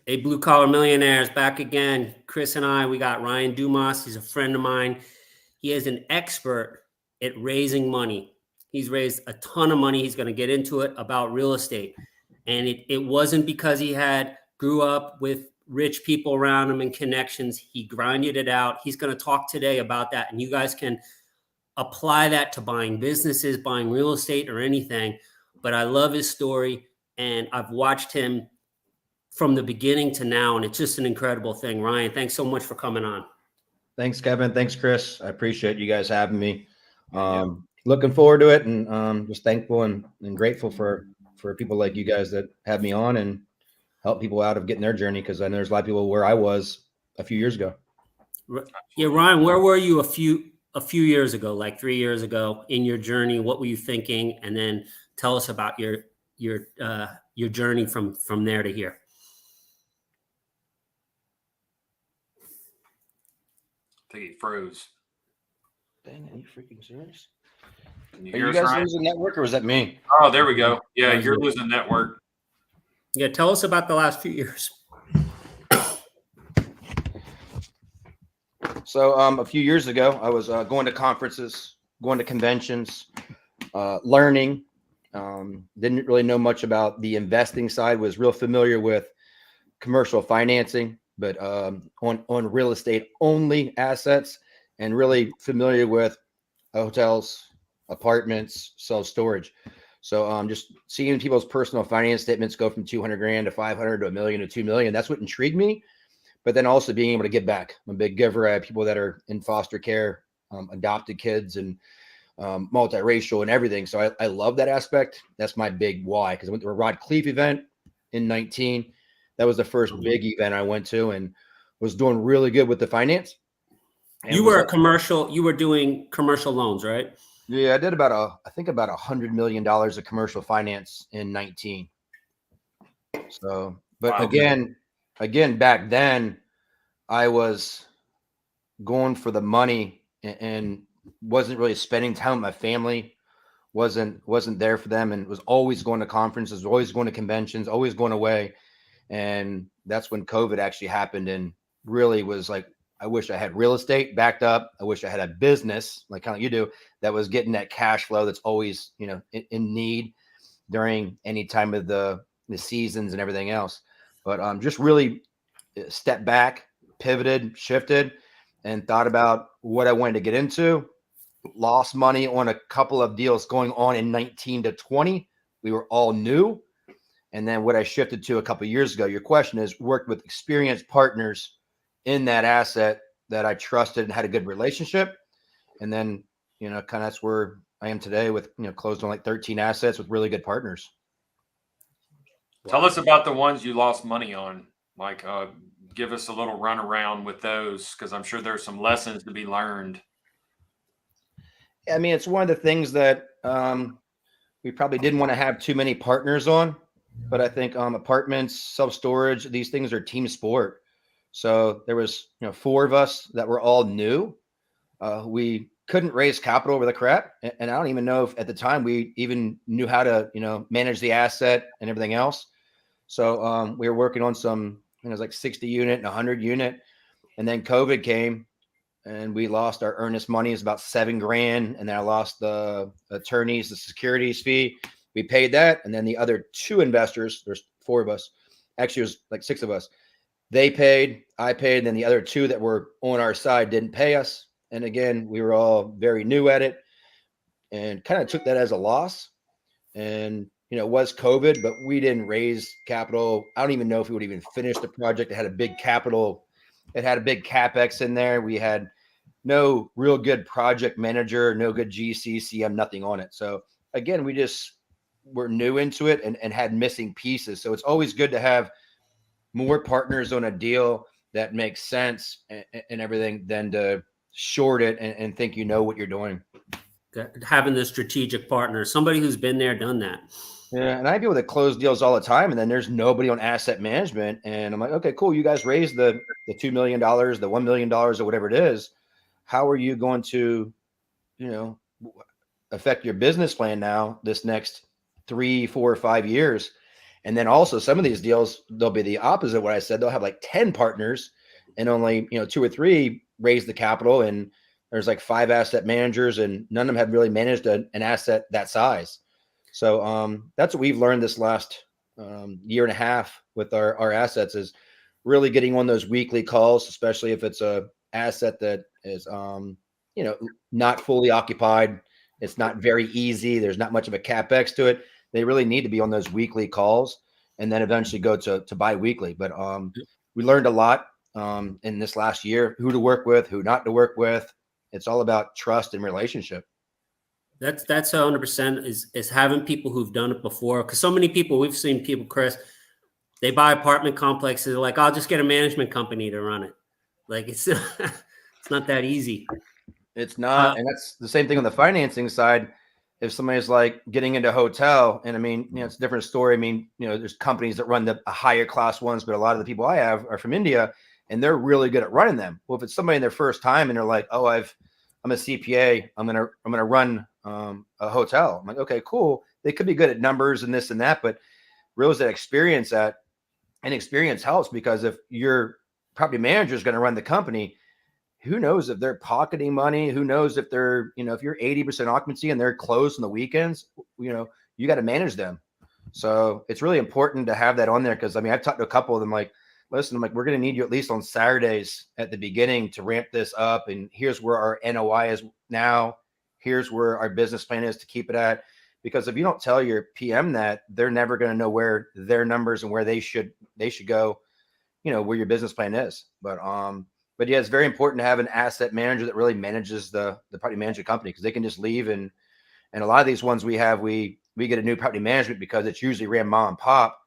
Hey, Blue Collar Millionaires, back again. Chris and I, we got Ryan Dumas. He's a friend of mine. He is an expert at raising money. He's raised a ton of money. He's going to get into it about real estate. And it wasn't because he grew up with rich people around him and connections. He grinded it out. He's going to talk today about that. And you guys can apply that to buying businesses, buying real estate, or anything. But I love his story. And I've watched him from the beginning to now, and it's just an incredible thing. Ryan, thanks so much for coming on. Thanks, Kevin. Thanks, Chris. I appreciate you guys having me. Looking forward to it, and just thankful and grateful for people like you guys that have me on and help people out of getting their journey, because I know there's a lot of people where I was a few years ago. Yeah, Ryan, where were you a few years ago, like 3 years ago, in your journey? What were you thinking? And then tell us about your journey from there to here. I think he froze. Dang, are you freaking serious? Are you guys losing network, or was that me? Oh, there we go. Yeah, you're losing network. Yeah, tell us about the last few years. So a few years ago, I was going to conferences, going to conventions, learning. Didn't really know much about the investing side. Was real familiar with commercial financing, but on real estate only assets, and really familiar with hotels, apartments, self-storage. So just seeing people's personal finance statements go from 200 grand to 500 to $1 million to 2 million, that's what intrigued me. But then also being able to give back. I'm a big giver. I have people that are in foster care, adopted kids, and multiracial and everything. So I love that aspect. That's my big why, because I went to a Rod Cleef event in 19. That was the first big event I went to, and was doing really good with the finance. And you were you were doing commercial loans, right? Yeah, I did about $100 million of commercial finance in 19. So, but wow. Again, back then I was going for the money and wasn't really spending time with my family. Wasn't there for them, and was always going to conferences, always going to conventions, always going away. And that's when COVID actually happened, and really was like, I wish I had real estate backed up. I wish I had a business like kind of you do that was getting that cash flow that's always, in need during any time of the seasons and everything else. But just really stepped back, pivoted, shifted, and thought about what I wanted to get into. Lost money on a couple of deals going on in 19 to 20. We were all new. And then what I shifted to a couple of years ago, your question is, worked with experienced partners in that asset that I trusted and had a good relationship. And then, kind of that's where I am today with, closed on like 13 assets with really good partners. Tell us about the ones you lost money on. Like, give us a little run around with those, because I'm sure there's some lessons to be learned. I mean, it's one of the things that we probably didn't want to have too many partners on, but I think apartments, self-storage, these things are team sport. So there was, 4 of us that were all new. We couldn't raise capital over the crap. And I don't even know if at the time we even knew how to, manage the asset and everything else. So we were working on some, it was like 60 unit and 100 unit. And then COVID came and we lost our earnest money. Is about $7,000. And then I lost the attorneys, the securities fee. We paid that. And then the other 2 investors, there's 4 of us, actually it was like 6 of us. They paid, I paid, and then the other 2 that were on our side didn't pay us. And again, we were all very new at it and kind of took that as a loss. And, it was COVID, but we didn't raise capital. I don't even know if we would even finish the project. It had a big capital. It had a big CapEx in there. We had no real good project manager, no good GCCM, nothing on it. So again, we just were new into it and had missing pieces. So it's always good to have more partners on a deal that makes sense and everything than to short it and think you know what you're doing. Having the strategic partner, somebody who's been there, done that. Yeah, and I have people that close deals all the time, and then there's nobody on asset management. And I'm like, okay, cool. You guys raised the $2 million, the $1 million, or whatever it is. How are you going to, affect your business plan now this next 3, 4, or 5 years? And then also some of these deals, they'll be the opposite of what I said. They'll have like 10 partners and only, 2 or 3 raise the capital. And there's like 5 asset managers and none of them have really managed an asset that size. So that's what we've learned this last year and a half with our assets is really getting on those weekly calls, especially if it's a asset that is, not fully occupied. It's not very easy. There's not much of a capex to it. They really need to be on those weekly calls and then eventually go to bi-weekly. But we learned a lot in this last year, who to work with, who not to work with. It's all about trust and relationship. That's 100% is having people who've done it before. Because so many people, we've seen people, Chris, they buy apartment complexes. They're like, I'll just get a management company to run it. Like it's it's not that easy. It's not, and that's the same thing on the financing side. If somebody's like getting into a hotel, and I mean, it's a different story. I mean, there's companies that run the higher class ones, but a lot of the people I have are from India, and they're really good at running them. Well, if it's somebody in their first time and they're like, "Oh, I'm a CPA, I'm gonna run a hotel," I'm like, "Okay, cool." They could be good at numbers and this and that, but real estate experience and experience helps because if your property manager is going to run the company, who knows if they're pocketing money? Who knows if they're, if you're 80% occupancy and they're closed on the weekends, you got to manage them. So it's really important to have that on there. Cause I mean, I've talked to a couple of them like, listen, I'm like, we're going to need you at least on Saturdays at the beginning to ramp this up. And here's where our NOI is now. Here's where our business plan is to keep it at. Because if you don't tell your PM that, they're never going to know where their numbers and where they should go, where your business plan is. But yeah, it's very important to have an asset manager that really manages the property management company because they can just leave and a lot of these ones we have, we get a new property management because it's usually ran mom and pop,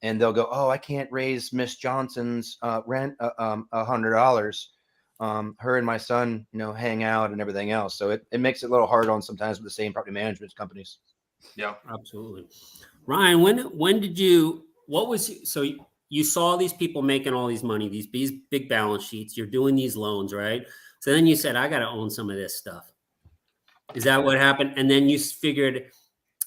and they'll go, oh, I can't raise Miss Johnson's rent $100. Her and my son, hang out and everything else. So it makes it a little hard on sometimes with the same property management companies. Yeah, absolutely. Ryan, when did you? What was so? You saw these people making all these money, these big balance sheets. You're doing these loans, right? So then you said, I got to own some of this stuff. Is that what happened? And then you figured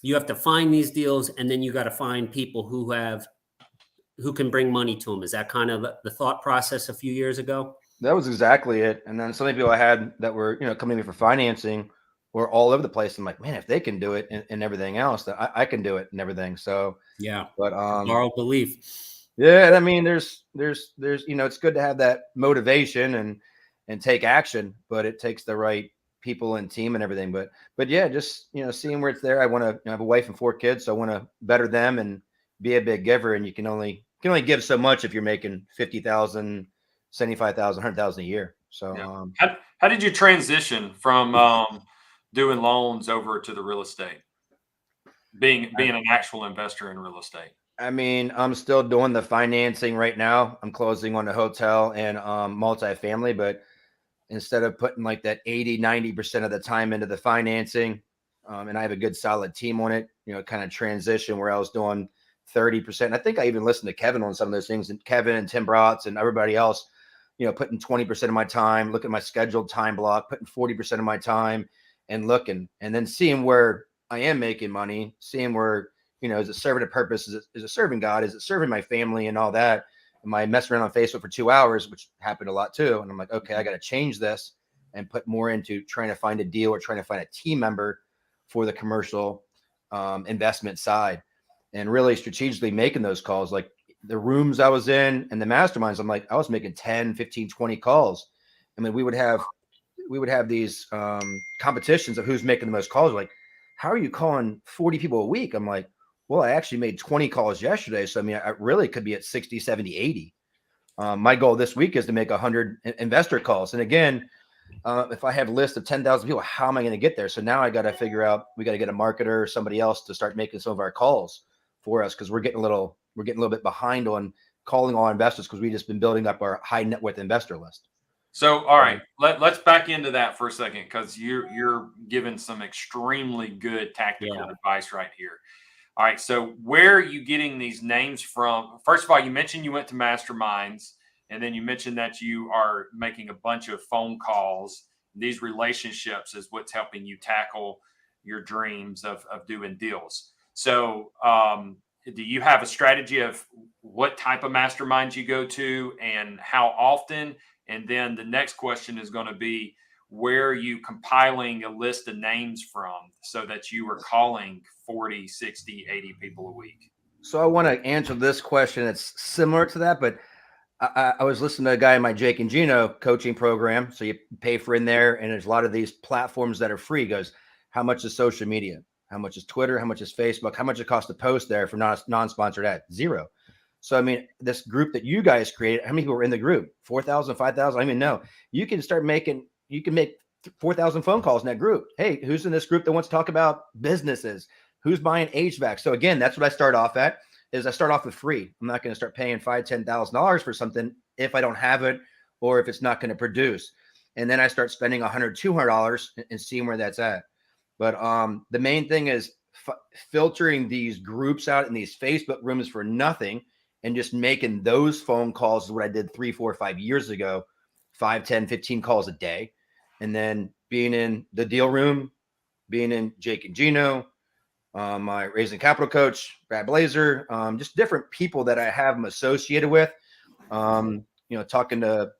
you have to find these deals, and then you got to find people who can bring money to them. Is that kind of the thought process a few years ago? That was exactly it. And then some of the people I had that were, coming to me for financing were all over the place. I'm like, man, if they can do it and everything else, that I can do it and everything. So yeah, but borrowed belief. Yeah, I mean, there's it's good to have that motivation and take action, but it takes the right people and team and everything. But yeah, just seeing where it's there. I want to have a wife and 4 kids, so I want to better them and be a big giver. And you can only give so much if you're making 50,000, 75,000, 100,000 a year. So yeah. How did you transition from doing loans over to the real estate, being an actual investor in real estate? I mean, I'm still doing the financing right now. I'm closing on a hotel and multifamily, but instead of putting like that 80-90% of the time into the financing, and I have a good solid team on it, kind of transition where I was doing 30%. I think I even listened to Kevin on some of those things, and Kevin and Tim Bratz and everybody else, putting 20% of my time, look at my scheduled time block, putting 40% of my time and looking, and then seeing where I am making money, seeing where, is it serving a purpose? Is it serving God? Is it serving my family and all that? Am I messing around on Facebook for 2 hours, which happened a lot too? And I'm like, okay, I got to change this and put more into trying to find a deal or trying to find a team member for the commercial investment side and really strategically making those calls. Like the rooms I was in and the masterminds, I'm like, I was making 10, 15, 20 calls. I mean, we would have these competitions of who's making the most calls. Like, how are you calling 40 people a week? I'm like, well, I actually made 20 calls yesterday. So, I mean, I really could be at 60, 70, 80. My goal this week is to make 100 investor calls. And again, if I have a list of 10,000 people, how am I going to get there? So now I got to figure out, we got to get a marketer or somebody else to start making some of our calls for us. Cause we're getting a little bit behind on calling all investors. Cause we've just been building up our high net worth investor list. So, all right, let's back into that for a second because you're giving some extremely good tactical advice right here. All right, so where are you getting these names from? First of all, you mentioned you went to masterminds, and then you mentioned that you are making a bunch of phone calls. These relationships is what's helping you tackle your dreams of doing deals. So, do you have a strategy of what type of masterminds you go to and how often? And then the next question is going to be, where are you compiling a list of names from so that you are calling 40, 60, 80 people a week? So I want to answer this question. It's similar to that, but I was listening to a guy in my Jake and Gino coaching program. So you pay for in there, and there's a lot of these platforms that are free. He goes, how much is social media? How much is Twitter? How much is Facebook? How much it costs to post there for non-sponsored ad? Zero. So, I mean, this group that you guys created, how many people were in the group? 4,000, 5,000? I mean, no. You can make 4,000 phone calls in that group. Hey, who's in this group that wants to talk about businesses? Who's buying HVAC? So again, that's what I start off at. Is I start off with free. I'm not going to start paying $5,000, $10,000 for something if I don't have it or if it's not going to produce. And then I start spending $100, $200 and seeing where that's at. But the main thing is filtering these groups out in these Facebook rooms for nothing and just making those phone calls is what I did 3, 4, 5 years ago, 5, 10, 15 calls a day. And then being in the deal room, being in Jake and Gino, my raising capital coach, Brad Blazer, just different people that I have them associated with. Talking to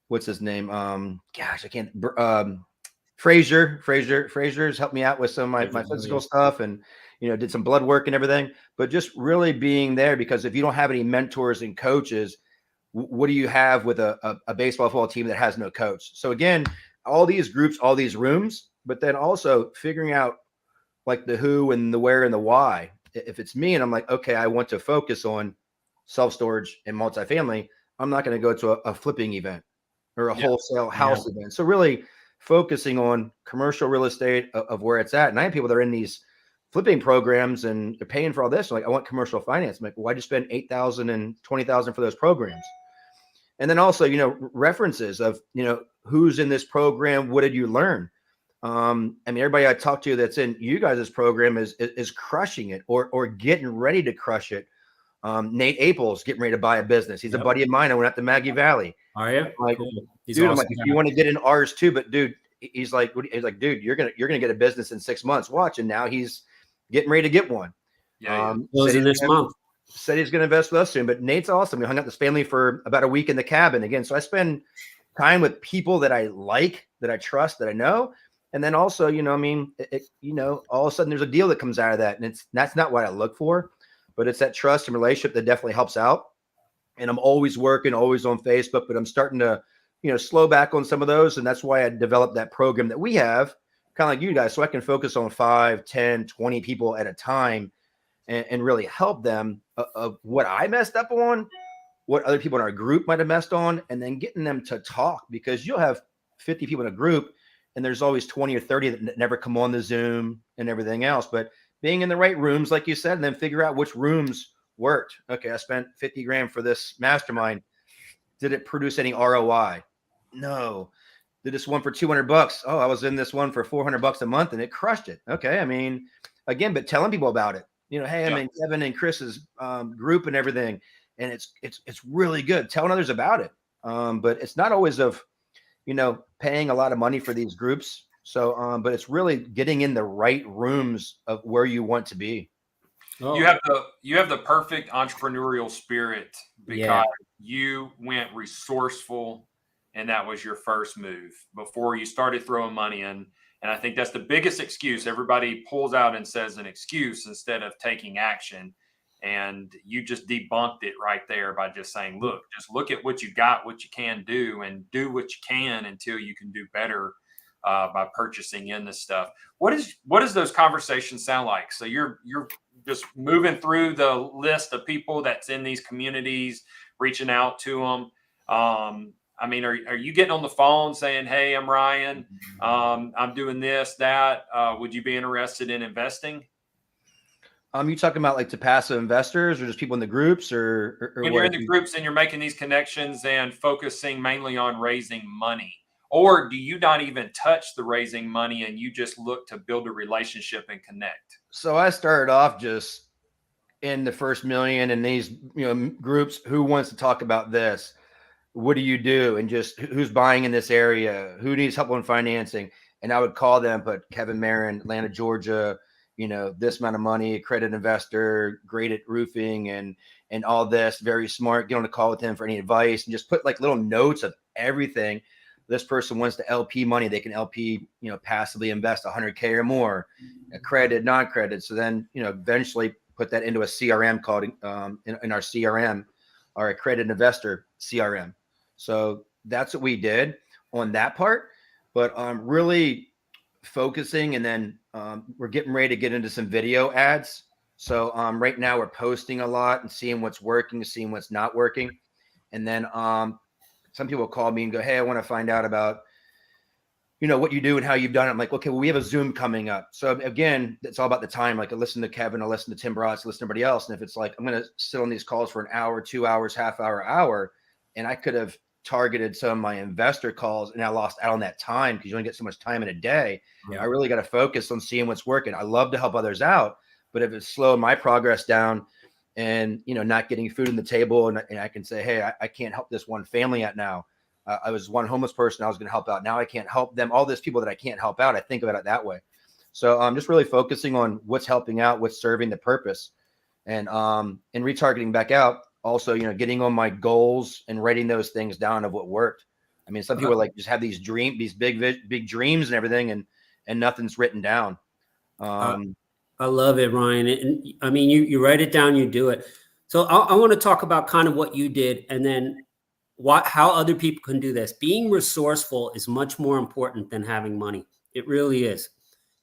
what's his name? Gosh, I can't. Frazier's helped me out with some of my physical stuff, and did some blood work and everything. But just really being there, because if you don't have any mentors and coaches, what do you have with a baseball football team that has no coach? So again, all these groups, all these rooms, but then also figuring out like the who and the where and the why. If it's me and I'm like, okay, I want to focus on self-storage and multifamily, I'm not going to go to a flipping event or a wholesale house event. So really focusing on commercial real estate of where it's at. And I have people that are in these flipping programs and they're paying for all this. Like, I want commercial finance. I'm like, why'd you spend $8,000 and $20,000 for those programs? And then also, references of, who's in this program. What did you learn? I mean, everybody I talk to that's in you guys' program is crushing it or getting ready to crush it. Nate April's getting ready to buy a business. He's a buddy of mine. I went out to Maggie Valley. Are you? Like, Cool. Dude, awesome. I'm like, if you want to get in ours too, but dude, he's like, dude, you're gonna get a business in 6 months. Watch, and now he's getting ready to get one. Closing this month. Said he's gonna invest with us soon. But Nate's awesome. We hung out with his family for about a week in the cabin again. So I spend time with people that I like, that I trust, that I know. And then also, all of a sudden there's a deal that comes out of that. And that's not what I look for, but it's that trust and relationship that definitely helps out. And I'm always working, always on Facebook, but I'm starting to, slow back on some of those. And that's why I developed that program that we have, kind of like you guys, so I can focus on 5, 10, 20 people at a time and really help them of what I messed up on, what other people in our group might have messed on, and then getting them to talk, because you'll have 50 people in a group and there's always 20 or 30 that never come on the Zoom and everything else. But being in the right rooms, like you said, and then figure out which rooms worked. Okay, I spent 50 grand for this mastermind. Did it produce any ROI? No. Did this one for $200? Oh, I was in this one for $400 a month and it crushed it. Okay, I mean, again, but telling people about it. Hey, I'm in Kevin and Chris's group and everything, and it's really good. Telling others about it, but it's not always of paying a lot of money for these groups. So, but it's really getting in the right rooms of where you want to be. Oh. You have the perfect entrepreneurial spirit because you went resourceful, and that was your first move before you started throwing money in. And I think that's the biggest excuse. Everybody pulls out and says an excuse instead of taking action. And you just debunked it right there by just saying, look, just look at what you got, what you can do, and do what you can until you can do better by purchasing in this stuff. What does those conversations sound like? So you're just moving through the list of people that's in these communities, reaching out to them. I mean, are you getting on the phone saying, hey, I'm Ryan, I'm doing this, that, would you be interested in investing? You talking about like to passive investors or just people in the groups or when you're in the groups and you're making these connections and focusing mainly on raising money, or do you not even touch the raising money and you just look to build a relationship and connect? So I started off just in the first million in these, groups. Who wants to talk about this? What do you do? And just who's buying in this area? Who needs help on financing? And I would call them, put Kevin Marin, Atlanta, Georgia, this amount of money, accredited investor, great at roofing and all this, very smart. Get on a call with him for any advice, and just put like little notes of everything. This person wants to LP money. They can LP, passively invest 100K or more, accredited, non-accredited. So then, eventually put that into a CRM called in our CRM, our accredited investor CRM. So that's what we did on that part. But really focusing, and then we're getting ready to get into some video ads. So right now we're posting a lot and seeing what's working, seeing what's not working. And then some people call me and go, hey, I want to find out about, what you do and how you've done it. I'm like, okay, well, we have a Zoom coming up. So again, it's all about the time. Like I listen to Kevin, I listen to Tim Bratz, listen to everybody else. And if it's like, I'm going to sit on these calls for an hour, 2 hours, half hour, and I could have targeted some of my investor calls and I lost out on that time because you only get so much time in a day. Yeah. I really got to focus on seeing what's working. I love to help others out, but if it's slowing my progress down and, not getting food on the table, and I can say, hey, I can't help this one family out now. I was one homeless person I was going to help out. Now I can't help them. All these people that I can't help out. I think about it that way. So I'm just really focusing on what's helping out, what's serving the purpose, and retargeting back out. Also, getting on my goals and writing those things down of what worked. I mean, some people like just have these big dreams and everything, and nothing's written down. I love it, Ryan. And I mean, you write it down, you do it. So I want to talk about kind of what you did, and then how other people can do this. Being resourceful is much more important than having money. It really is.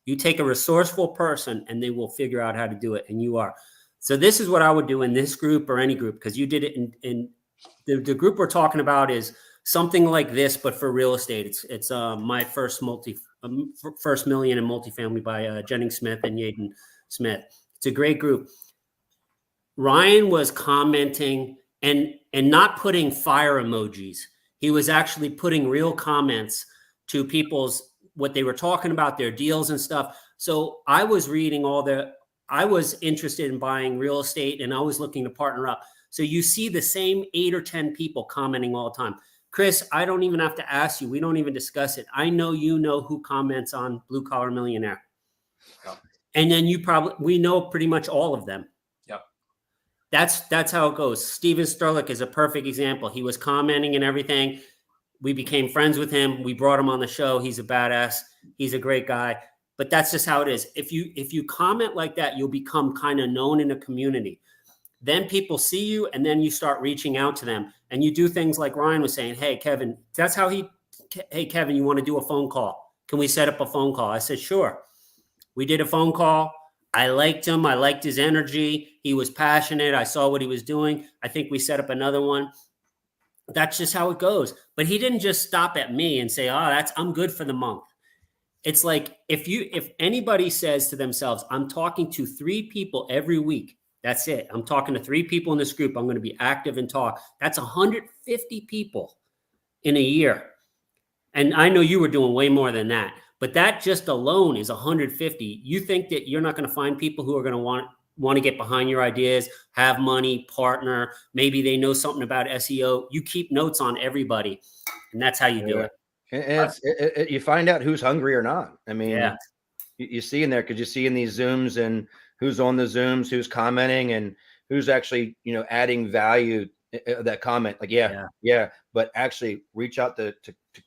You take a resourceful person and they will figure out how to do it. And you are. So this is what I would do in this group or any group, because you did it in the group we're talking about is something like this, but for real estate. It's my first million in multifamily by Jennings Smith and Yaden Smith. It's a great group. Ryan was commenting and not putting fire emojis. He was actually putting real comments to people's, what they were talking about, their deals and stuff. So I was reading I was interested in buying real estate and I was looking to partner up. So you see the same 8 or 10 people commenting all the time. Chris, I don't even have to ask you. We don't even discuss it. I know you know who comments on Blue Collar Millionaire. Yep. And then we know pretty much all of them. That's how it goes. Steven Sterlich is a perfect example. He was commenting and everything. We became friends with him. We brought him on the show. He's a badass. He's a great guy. But that's just how it is. If you comment like that, you'll become kind of known in a community. Then people see you, and then you start reaching out to them. And you do things like Ryan was saying, hey, Kevin, hey, Kevin, you want to do a phone call? Can we set up a phone call? I said, sure. We did a phone call. I liked him. I liked his energy. He was passionate. I saw what he was doing. I think we set up another one. That's just how it goes. But he didn't just stop at me and say, I'm good for the month. It's like if anybody says to themselves, I'm talking to 3 people every week, that's it. I'm talking to 3 people in this group. I'm going to be active and talk. That's 150 people in a year. And I know you were doing way more than that. But that just alone is 150. You think that you're not going to find people who are going to want to get behind your ideas, have money, partner. Maybe they know something about SEO. You keep notes on everybody, and that's how you do it. And you find out who's hungry or not. I mean, you see in there, because you see in these Zooms and who's on the Zooms, who's commenting, and who's actually, adding value. That comment, like, yeah, but actually reach out to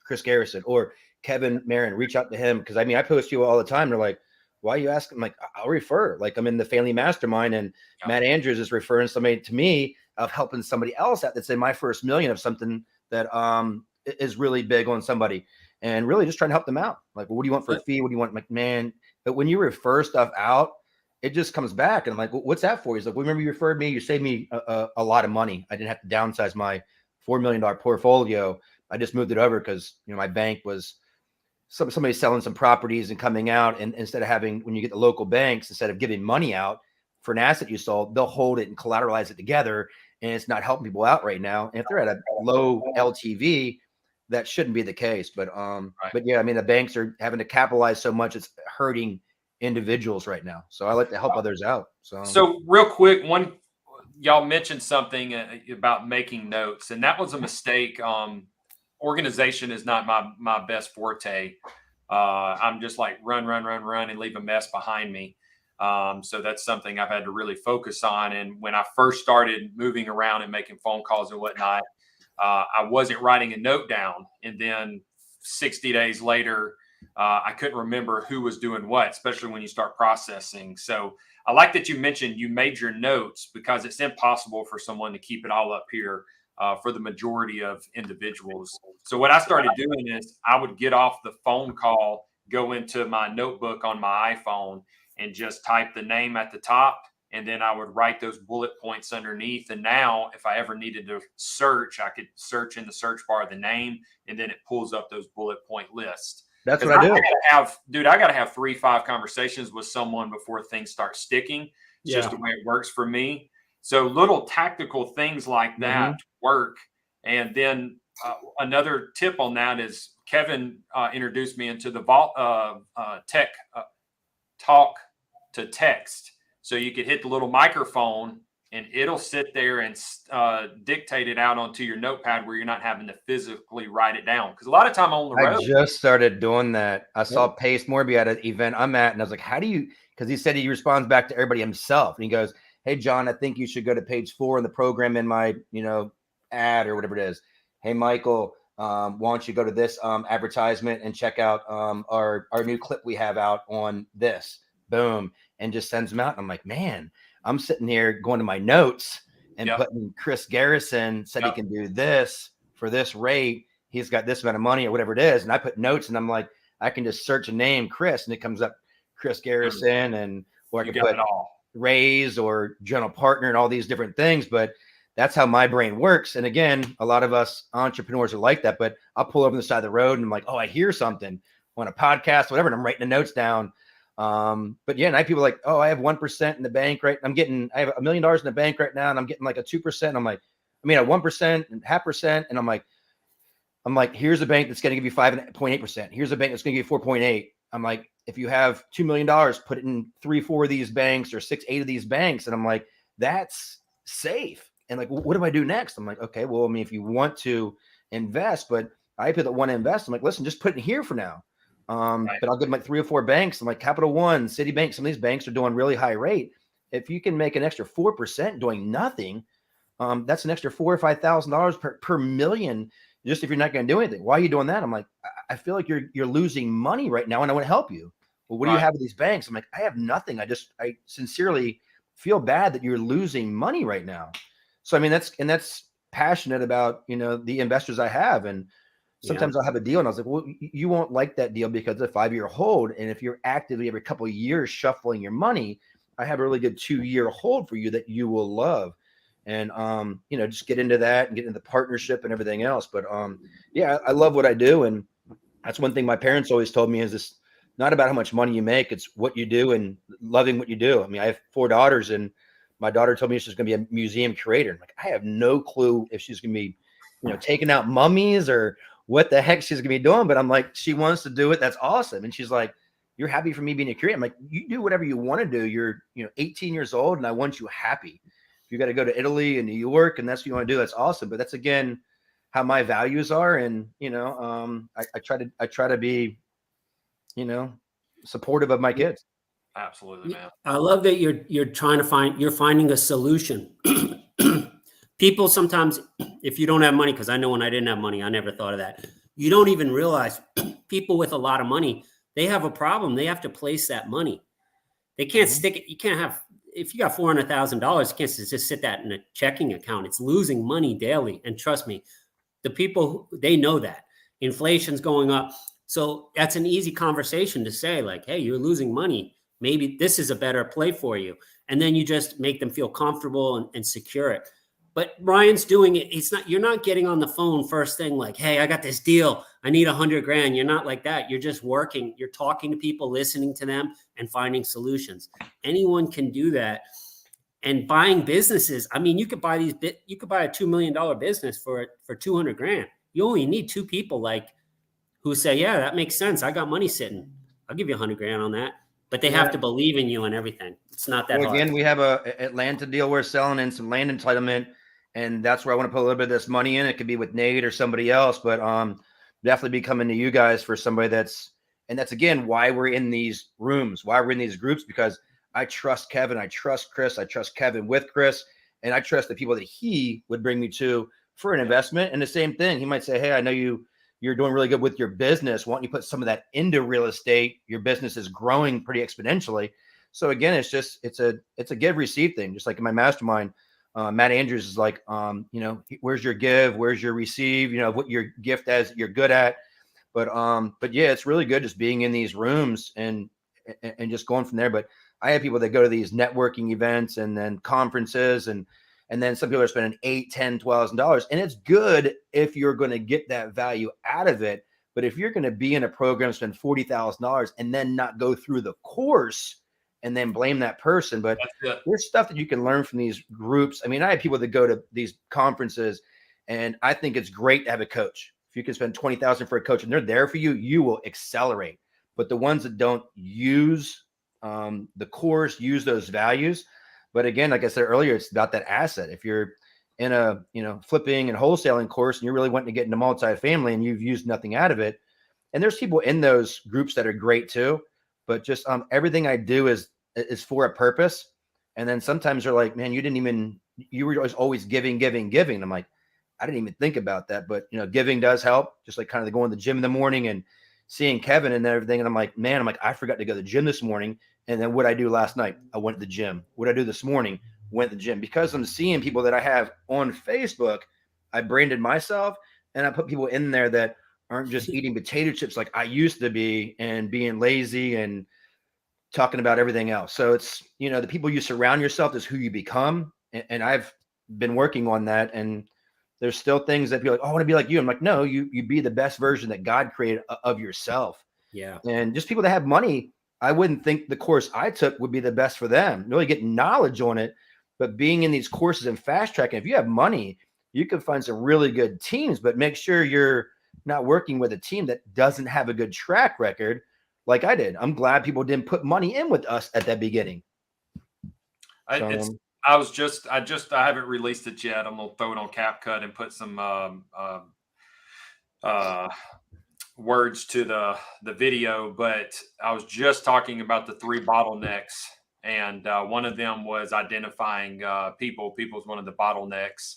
Chris Garrison or Kevin Marin, reach out to him. Because I mean, I post you all the time. They're like, why are you asking? I'm like, I'll refer. Like, I'm in the family mastermind, and Matt Andrews is referring somebody to me of helping somebody else out that's in my first million of something that is really big on somebody, and really just trying to help them out. Like, well, what do you want for a fee? What do you want? Like, man, but when you refer stuff out, it just comes back. And I'm like, well, what's that for? He's like, well, remember you referred me, you saved me a lot of money. I didn't have to downsize my $4 million portfolio. I just moved it over because, my bank was somebody selling some properties and coming out. And instead of having, when you get the local banks, instead of giving money out for an asset you sold, they'll hold it and collateralize it together. And it's not helping people out right now. And if they're at a low LTV, that shouldn't be the case. But yeah, I mean, the banks are having to capitalize so much, it's hurting individuals right now. So I like to help others out. So real quick, y'all mentioned something about making notes, and that was a mistake. Organization is not my best forte. I'm just like run and leave a mess behind me. So that's something I've had to really focus on. And when I first started moving around and making phone calls and whatnot, I wasn't writing a note down. And then 60 days later, I couldn't remember who was doing what, especially when you start processing. So I like that you mentioned you made your notes, because it's impossible for someone to keep it all up here for the majority of individuals. So what I started doing is I would get off the phone call, go into my notebook on my iPhone, and just type the name at the top. And then I would write those bullet points underneath. And now if I ever needed to search, I could search in the search bar the name, and then it pulls up those bullet point lists. That's what I do. I got to have 3-5 conversations with someone before things start sticking. It's just the way it works for me. So little tactical things like that work. And then another tip on that is Kevin introduced me into the tech talk to text. So you could hit the little microphone and it'll sit there and dictate it out onto your notepad where you're not having to physically write it down. Because a lot of time on the road. I just started doing that. I saw Pace Morby at an event I'm at, and I was like, how do you, because he said he responds back to everybody himself. And he goes, hey, John, I think you should go to page 4 in the program in my, ad or whatever it is. Hey, Michael, why don't you go to this advertisement and check out our new clip we have out on this. Boom. And just sends them out. And I'm like, man, I'm sitting here going to my notes and putting Chris Garrison said he can do this for this rate. He's got this amount of money or whatever it is. And I put notes and I'm like, I can just search a name, Chris, and it comes up Chris Garrison, and or I can put Raise or general partner and all these different things. But that's how my brain works. And again, a lot of us entrepreneurs are like that, but I'll pull over the side of the road and I'm like, oh, I hear something on a podcast, whatever. And I'm writing the notes down. But yeah, and I have people like, oh, I have 1% in the bank, right? I have $1 million in the bank right now, and I'm getting like a 2%. I'm like, at 1% and 0.5%. And I'm like, here's a bank that's going to give you 5.8%. Here's a bank that's going to give you 4.8. I'm like, if you have $2 million, put it in 3-4 of these banks or 6-8 of these banks. And I'm like, that's safe. And like, what do I do next? I'm like, okay, well, if you want to invest, but I people that want to invest, I'm like, listen, just put it in here for now. But I'll give them like 3 or 4 banks. I'm like Capital One, Citibank. Some of these banks are doing really high rate. If you can make an extra 4% doing nothing, that's an extra $4,000 or $5,000 per million. Just if you're not going to do anything, why are you doing that? I'm like, I feel like you're losing money right now, and I want to help you. Well, what do you have with these banks? I'm like, I have nothing. I sincerely feel bad that you're losing money right now. So that's passionate about the investors I have, and sometimes I'll have a deal and I was like, well, you won't like that deal because it's a 5-year hold. And if you're actively every couple of years shuffling your money, I have a really good 2-year hold for you that you will love. And, just get into that and get into the partnership and everything else. But I love what I do. And that's one thing my parents always told me is it's not about how much money you make. It's what you do and loving what you do. I have 4 daughters, and my daughter told me she's going to be a museum curator. I'm like, I have no clue if she's going to be, taking out mummies or what the heck she's gonna be doing, but I'm like, she wants to do it. That's awesome. And she's like, you're happy for me being a curator? I'm like, you do whatever you want to do. You're 18 years old, and I want you happy. If you got to go to Italy and New York and that's what you want to do, that's awesome. But that's again how my values are. And I try to be supportive of my kids. Absolutely, man. I love that you're finding a solution. People sometimes, if you don't have money, because I know when I didn't have money, I never thought of that. You don't even realize people with a lot of money, they have a problem. They have to place that money. They can't stick it. You can't have, if you got $400,000, you can't just sit that in a checking account. It's losing money daily. And trust me, the people, they know that inflation's going up. So that's an easy conversation to say like, hey, you're losing money. Maybe this is a better play for you. And then you just make them feel comfortable and secure it. But Ryan's doing it. You're not getting on the phone first thing like, hey, I got this deal. I need $100,000. You're not like that. You're just working. You're talking to people, listening to them, and finding solutions. Anyone can do that. And buying businesses. You could buy you could buy a $2 million business for $200,000. You only need 2 people who say, yeah, that makes sense. I got money sitting. I'll give you $100,000 on that. But they have to believe in you and everything. It's not that hard. Again, we have a Atlanta deal we're selling and some land entitlement. And that's where I want to put a little bit of this money in. It could be with Nate or somebody else, but definitely be coming to you guys for somebody that's again, why we're in these rooms, why we're in these groups, because I trust Kevin. I trust Chris. I trust Kevin with Chris. And I trust the people that he would bring me to for an investment. And the same thing, he might say, hey, I know you're doing really good with your business. Why don't you put some of that into real estate? Your business is growing pretty exponentially. So again, it's a give receive thing. Just like in my mastermind, Matt Andrews is like, where's your give? Where's your receive? What your gift as you're good at. But yeah, it's really good just being in these rooms and just going from there. But I have people that go to these networking events and then conferences and then some people are spending $8,000, $10,000, $12,000. And it's good if you're going to get that value out of it. But if you're going to be in a program, spend $40,000 and then not go through the course and then blame that person. But there's stuff that you can learn from these groups. I mean, I have people that go to these conferences and I think it's great to have a coach. If you can spend $20,000 for a coach and they're there for you, you will accelerate. But the ones that don't use the course, use those values. But again, like I said earlier, it's about that asset. If you're in a, flipping and wholesaling course and you're really wanting to get into multifamily and you've used nothing out of it. And there's people in those groups that are great too, but just everything I do is for a purpose. And then sometimes they're like, man, you were always giving. And I'm like, I didn't even think about that, but giving does help. Just like kind of going to the gym in the morning and seeing Kevin and everything. And I'm like, I forgot to go to the gym this morning. And then what I do last night, I went to the gym. What I do this morning, went to the gym. Because I'm seeing people that I have on Facebook, I branded myself and I put people in there that aren't just eating potato chips like I used to be and being lazy and talking about everything else. So it's, the people you surround yourself is who you become. And I've been working on that. And there's still things that people are like, oh, I want to be like you. I'm like, no, you be the best version that God created of yourself. Yeah. And just people that have money, I wouldn't think the course I took would be the best for them. Really get knowledge on it, but being in these courses and fast tracking, if you have money, you can find some really good teams, but make sure you're not working with a team that doesn't have a good track record like I did. I'm glad people didn't put money in with us at that beginning. I haven't released it yet. I'm gonna throw it on CapCut and put some words to the video, but I was just talking about the 3 bottlenecks, and one of them was identifying people. People is one of the bottlenecks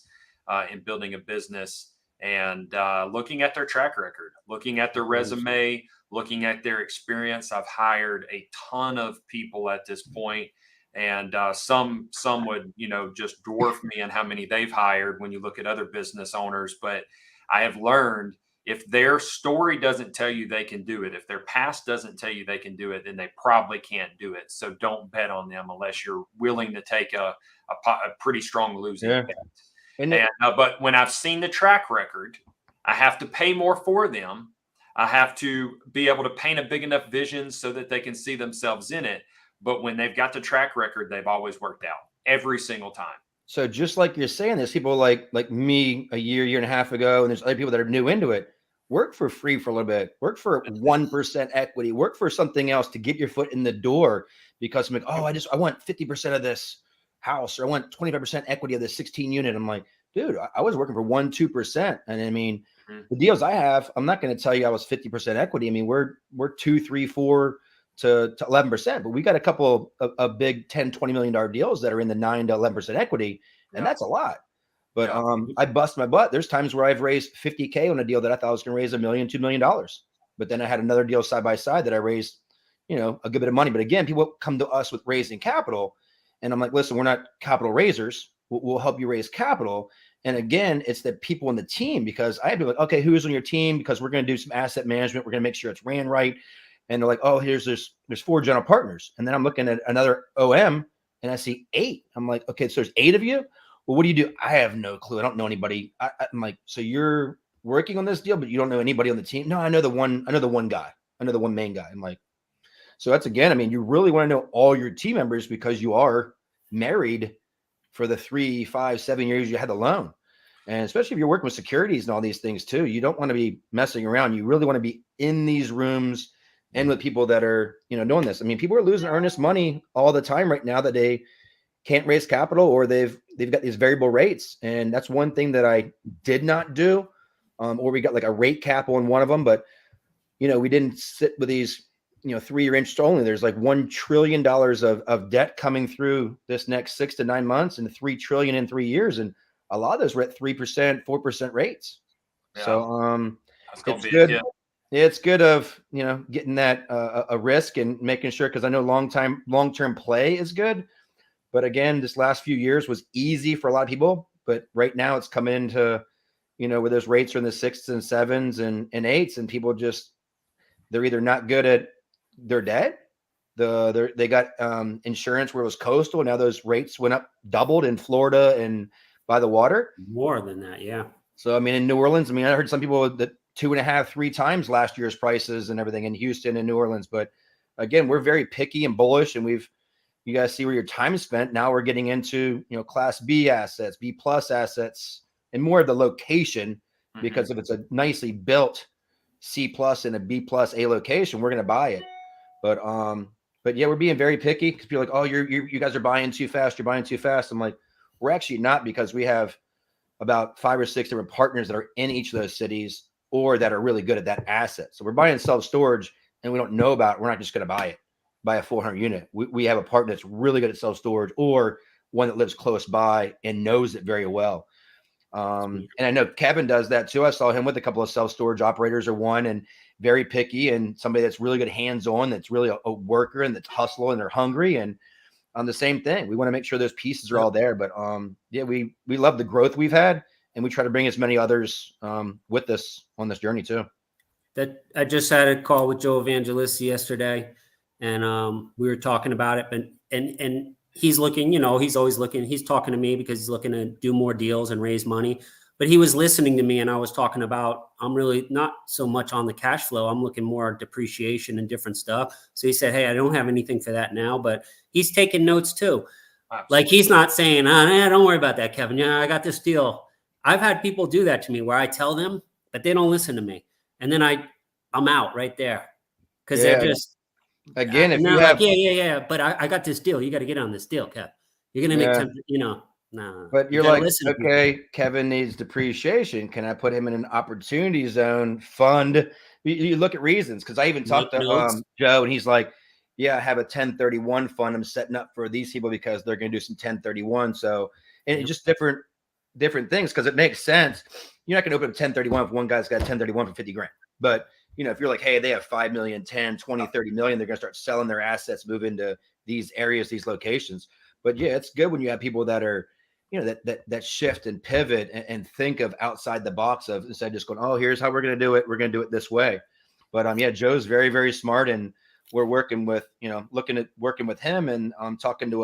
in building a business, and looking at their track record, looking at their resume, looking at their experience. I've hired a ton of people at this point, and some would just dwarf me in how many they've hired when you look at other business owners. But I have learned, if their story doesn't tell you they can do it, if their past doesn't tell you they can do it, then they probably can't do it. So don't bet on them unless you're willing to take a pretty strong losing bet. But when I've seen the track record, I have to pay more for them. I have to be able to paint a big enough vision so that they can see themselves in it. But when they've got the track record, they've always worked out every single time. So just like you're saying, there's people like me a year and a half ago, and there's other people that are new into it. Work for free for a little bit. Work for 1% equity. Work for something else to get your foot in the door. Because I'm like, oh, I want 50% of this house, or I want 25% equity of this 16 unit. I'm like, dude, I was working for 1-2%. And I mean, the deals I have, I'm not going to tell you I was 50% equity. I mean, we're 2, 3, 4 to 11%, but we got a couple of big $10-20 million deals that are in the 9 to 11% equity. And that's a lot. But I bust my butt. There's times where I've raised $50K on a deal that I thought I was going to raise $1 million, $2 million. But then I had another deal side by side that I raised, a good bit of money. But again, people come to us with raising capital. And I'm like, listen, we're not capital raisers. We'll help you raise capital. And again, it's the people in the team, because I have to be like, okay, who's on your team? Because we're going to do some asset management. We're going to make sure it's ran right. And they're like, oh, there's 4 general partners. And then I'm looking at another OM and I see 8. I'm like, okay, so there's 8 of you. Well, what do you do? I have no clue. I don't know anybody. I'm like, so you're working on this deal, but you don't know anybody on the team? No, I know the one guy. I know the one main guy. I'm like, so that's, again, I mean, you really want to know all your team members, because you are married for the 3, 5, 7 years you had the loan. And especially if you're working with securities and all these things too, you don't want to be messing around. You really want to be in these rooms and with people that are, doing this. I mean, people are losing earnest money all the time right now that they can't raise capital, or they've got these variable rates. And that's one thing that I did not do. Or we got like a rate cap on one of them, but we didn't sit with these 3-year interest only. There's like $1 trillion of debt coming through this next 6 to 9 months, and $3 trillion in 3 years. And a lot of those were at 3%, 4% rates. Yeah. So That's going to it's be a good. hit. It's good of, getting that a risk and making sure, because I know long-term play is good. But again, this last few years was easy for a lot of people. But right now it's coming into, where those rates are in the 6s and 7s and 8s, and people they're either not good at their debt. They got insurance where it was coastal, and now those rates went up, doubled in Florida and by the water. More than that, yeah. So I mean, in New Orleans, I heard some people that 2.5, 3 times last year's prices and everything in Houston and New Orleans. But again, we're very picky and bullish, and you guys see where your time is spent. Now we're getting into Class B assets, B plus assets, and more of the location, because if it's a nicely built C plus and a B plus A location, we're going to buy it. But yeah, we're being very picky, because people are like, oh, you guys are buying too fast. You're buying too fast. I'm like, we're actually not, because we have about 5 or 6 different partners that are in each of those cities, or that are really good at that asset. So we're buying self-storage, and we don't know about it. We're not just going to buy a 400 unit. We have a partner that's really good at self-storage, or one that lives close by and knows it very well. And I know Kevin does that too. I saw him with a couple of self-storage operators, or one, and very picky, and somebody that's really good hands-on, that's really a worker, and that's hustling, and they're hungry. And the same thing, we want to make sure those pieces are all there. But yeah, we love the growth we've had, and we try to bring as many others with us on this journey too. That I just had a call with Joe Evangelisti yesterday, and we were talking about it. And he's looking, he's always looking. He's talking to me because he's looking to do more deals and raise money. But he was listening to me, and I was talking about, I'm really not so much on the cash flow. I'm looking more at depreciation and different stuff. So he said, hey, I don't have anything for that now, but he's taking notes too. Absolutely. Like, he's not saying, don't worry about that, Kevin. Yeah, I got this deal. I've had people do that to me where I tell them, but they don't listen to me. And then I'm out right there, because they're just, again, if you have, like, yeah, but I got this deal. You got to get on this deal, Kev. You're going to make 10, no. But you're like, okay, Kevin needs depreciation. Can I put him in an opportunity zone fund? You look at reasons, because I even talked to Joe, and he's like, yeah, I have a 1031 fund I'm setting up for these people, because they're going to do some 1031. So, and just different things, because it makes sense. You're not going to open a 1031 if one guy's got a 1031 for 50 grand. But, if you're like, hey, they have 5 million, 10, 20, 30 million, they're going to start selling their assets, move into these areas, these locations. But yeah, it's good when you have people that are, that shift and pivot and think of outside the box, of, instead of just going, oh, here's how we're going to do it. We're going to do it this way. But yeah, Joe's very, very smart, and we're working with, looking at working with him, and I'm talking to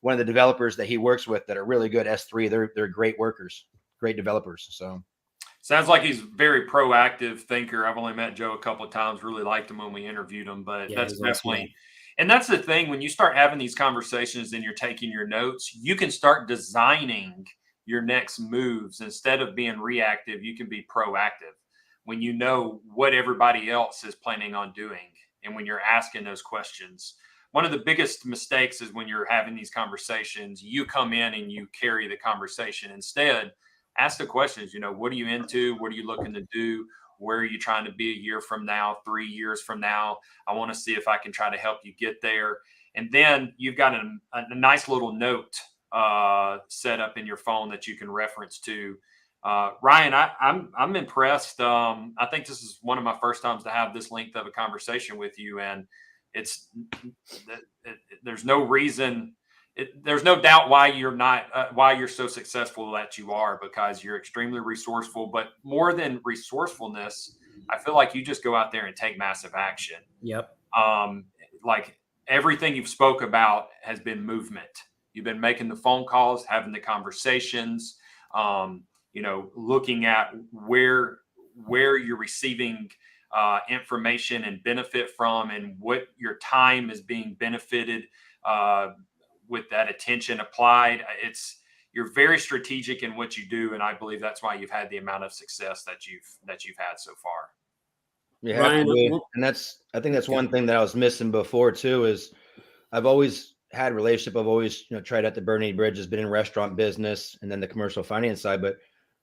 one of the developers that he works with that are really good S3. They're great workers, great developers. So sounds like he's a very proactive thinker. I've only met Joe a couple of times, really liked him when we interviewed him, but that's definitely. And that's the thing, when you start having these conversations and you're taking your notes, you can start designing your next moves. Instead of being reactive, you can be proactive when you know what everybody else is planning on doing. And when you're asking those questions, one of the biggest mistakes is when you're having these conversations, you come in and you carry the conversation. Instead, ask the questions, what are you into? What are you looking to do? Where are you trying to be a year from now, 3 years from now? I want to see if I can try to help you get there. And then you've got a nice little note set up in your phone that you can reference to. Ryan, I'm impressed. I think this is one of my first times to have this length of a conversation with you, and there's no reason. There's no doubt why you're so successful that you are, because you're extremely resourceful. But more than resourcefulness, I feel like you just go out there and take massive action. Yep. Like, everything you've spoke about has been movement. You've been making the phone calls, having the conversations, looking at where you're receiving information and benefit from, and what your time is being benefited with that attention applied. You're very strategic in what you do, and I believe that's why you've had the amount of success that you've had so far. Yeah, Ryan, and I think that's one thing that I was missing before too. Is I've always had a relationship. I've always tried out to burn any bridges, been in restaurant business, and then the commercial finance side. But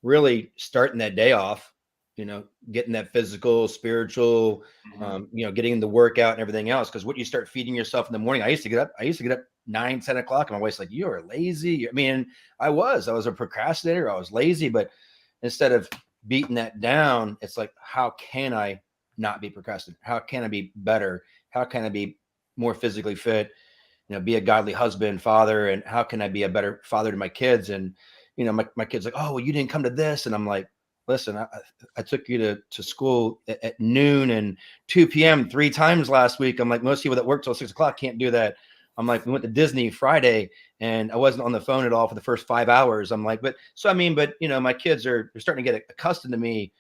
really starting that day off getting that physical, spiritual, getting the workout and everything else. Because what you start feeding yourself in the morning, I used to get up 9, 10 o'clock, and my wife's like, "You are lazy." I mean, I was a procrastinator. I was lazy, but instead of beating that down, it's like, how can I not be procrastinating? How can I be better? How can I be more physically fit? Be a godly husband, father, and how can I be a better father to my kids? And my kids like, "Oh, well, you didn't come to this," and I'm like, "Listen, I took you to school at noon and 2 p.m. 3 times last week." I'm like, most people that work till 6 o'clock can't do that. I'm like, we went to Disney Friday and I wasn't on the phone at all for the first 5 hours. I'm like, but my kids they're starting to get accustomed to me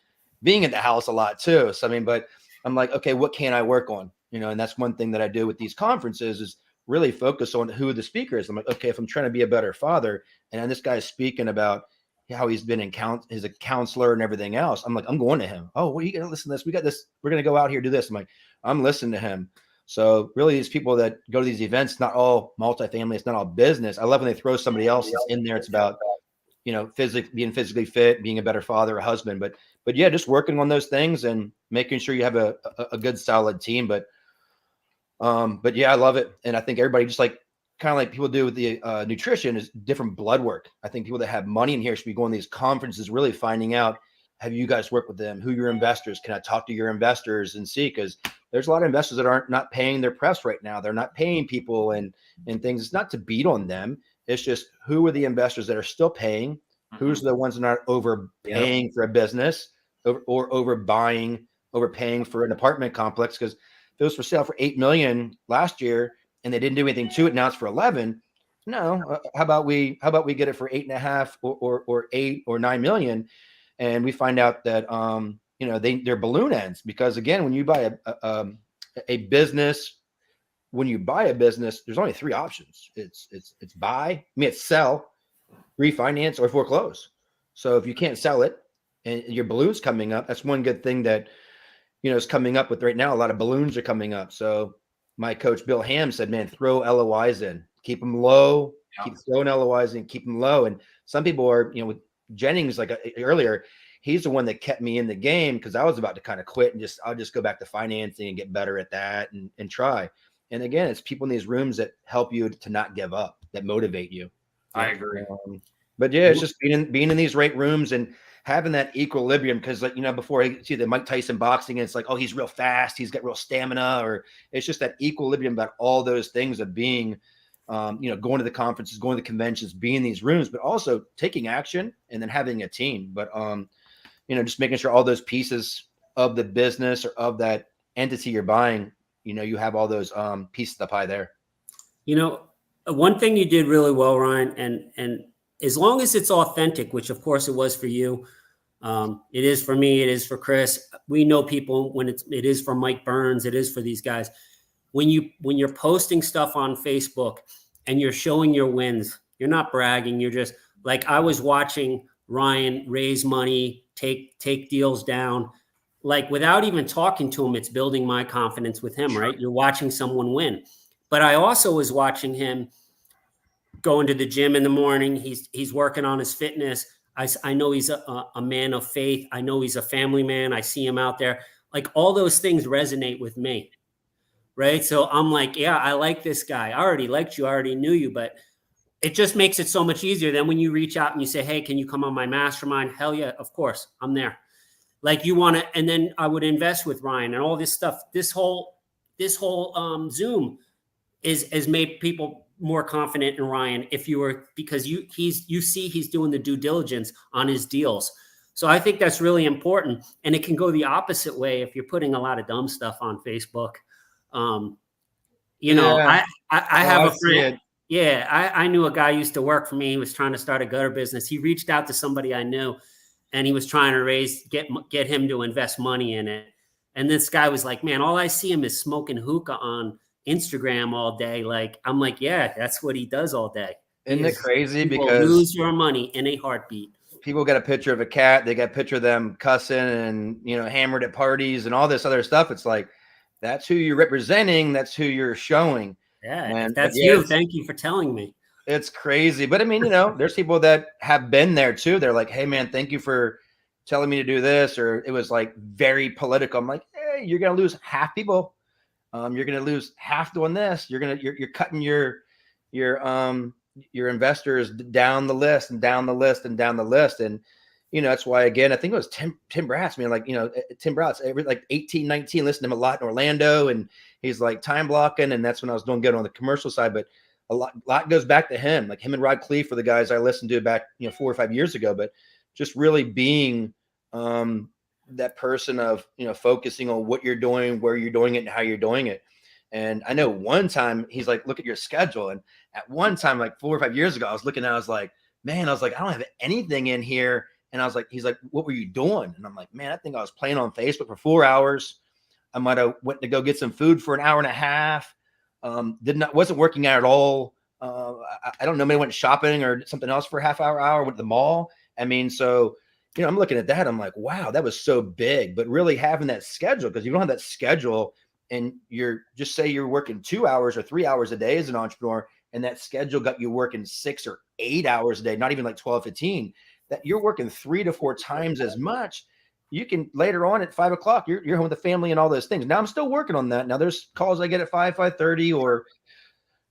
being in the house a lot too. So, but I'm like, okay, what can I work on? And that's one thing that I do with these conferences is really focus on who the speaker is. I'm like, okay, if I'm trying to be a better father and this guy's speaking about how he's been he's a counselor and everything else, I'm like, I'm going to him. Oh, well, you got to listen to this. We got this. We're going to go out here, do this. I'm like, I'm listening to him. So really these people that go to these events, not all multifamily, it's not all business. I love when they throw somebody else in there. It's about, being physically fit, being a better father, a husband, but yeah, just working on those things and making sure you have a good, solid team. But yeah, I love it. And I think everybody, just kind of like people do with the nutrition, is different blood work. I think people that have money in here should be going to these conferences, really finding out, have you guys worked with them? Who your investors? Can I talk to your investors and see? Because there's a lot of investors that aren't not paying their press right now. They're not paying people and things. It's not to beat on them. It's just, who are the investors that are still paying? Mm-hmm. Who's the ones that are not overpaying for a business or overpaying for an apartment complex? Because if it was for sale for $8 million last year and they didn't do anything to it, now it's for 11. No, how about we get it for 8.5 or 8 or 9 million? And we find out that they're balloon ends, because again, when you buy a business, there's only 3 options. It's buy, it's sell, refinance, or foreclose. So if you can't sell it and your balloon's coming up, that's one good thing that is coming up with right now. A lot of balloons are coming up. So my coach Bill Ham said, man, throw LOIs in, keep them low, keep throwing LOIs in, keep them low. And some people are, with Jennings, like earlier, he's the one that kept me in the game, because I was about to kind of quit and I'll just go back to financing and get better at that and try. And again, it's people in these rooms that help you to not give up, that motivate you. I agree. But yeah, it's just being in these right rooms and having that equilibrium, because before I see the Mike Tyson boxing, and it's like, oh, he's real fast, he's got real stamina, or it's just that equilibrium about all those things of being, going to the conferences, going to the conventions, being in these rooms, but also taking action and then having a team. But just making sure all those pieces of the business or of that entity you're buying, you have all those pieces of the pie there. One thing you did really well, Ryan, and as long as it's authentic, which of course it was for you, it is for me, it is for Chris. We know people when it is for Mike Burns, it is for these guys. When you're posting stuff on Facebook and you're showing your wins, you're not bragging. You're just like, I was watching Ryan raise money, take deals down, like without even talking to him. It's building my confidence with him, right? You're watching someone win. But I also was watching him going to the gym in the morning. He's working on his fitness. I know he's a man of faith. I know he's a family man. I see him out there. Like, all those things resonate with me, right? So I'm like, yeah, I like this guy. I already liked you. I already knew you, but it just makes it so much easier. Then when you reach out and you say, hey, can you come on my mastermind? Hell yeah, of course, I'm there. Like, you want to, and then I would invest with Ryan and all this stuff. This whole Zoom has made people more confident in Ryan, because you see he's doing the due diligence on his deals. So I think that's really important. And it can go the opposite way if you're putting a lot of dumb stuff on Facebook. I have a friend. Yeah, I knew a guy who used to work for me. He was trying to start a gutter business. He reached out to somebody I knew, and he was trying to get him to invest money in it. And this guy was like, man, all I see him is smoking hookah on Instagram all day. Like, I'm like, yeah, that's what he does all day. Isn't it crazy? Because lose your money in a heartbeat. People got a picture of a cat. They got a picture of them cussing and, hammered at parties and all this other stuff. It's like, that's who you're representing. That's who you're showing. Yeah, that's you. Thank you for telling me. It's crazy. But I mean, there's people that have been there too. They're like, hey man, thank you for telling me to do this, or it was like very political. I'm like, hey, you're going to lose half people. You're going to lose half doing this. You're cutting your investors down the list and down the list and down the list. And, that's why, again, I think it was Tim Bratz, man, like, Tim Bratz, every like 18, 19, listened to him a lot in Orlando, and he's like time blocking. And that's when I was doing good on the commercial side, but a lot goes back to him, like him and Rod Cleef were the guys I listened to back, 4 or 5 years ago, but just really being, that person of, focusing on what you're doing, where you're doing it, and how you're doing it. And I know one time he's like, look at your schedule. And at one time, like 4 or 5 years ago, I was looking at, I was like, I don't have anything in here. And I was like, he's like, what were you doing? And I'm like, man, I think I was playing on Facebook for 4 hours. I might've went to go get some food for an hour and a half. Wasn't working out at all. I don't know, maybe went shopping or something else for a half hour, went to the mall. I mean, so, I'm looking at that. I'm like, wow, that was so big, but really having that schedule, because you don't have that schedule and you're just say you're working 2 hours or 3 hours a day as an entrepreneur, and that schedule got you working 6 or 8 hours a day, not even like 12, 15, that you're working 3 to 4 times as much. You can later on at 5 o'clock, you're home with the family and all those things. Now I'm still working on that. Now there's calls I get at 5:30, or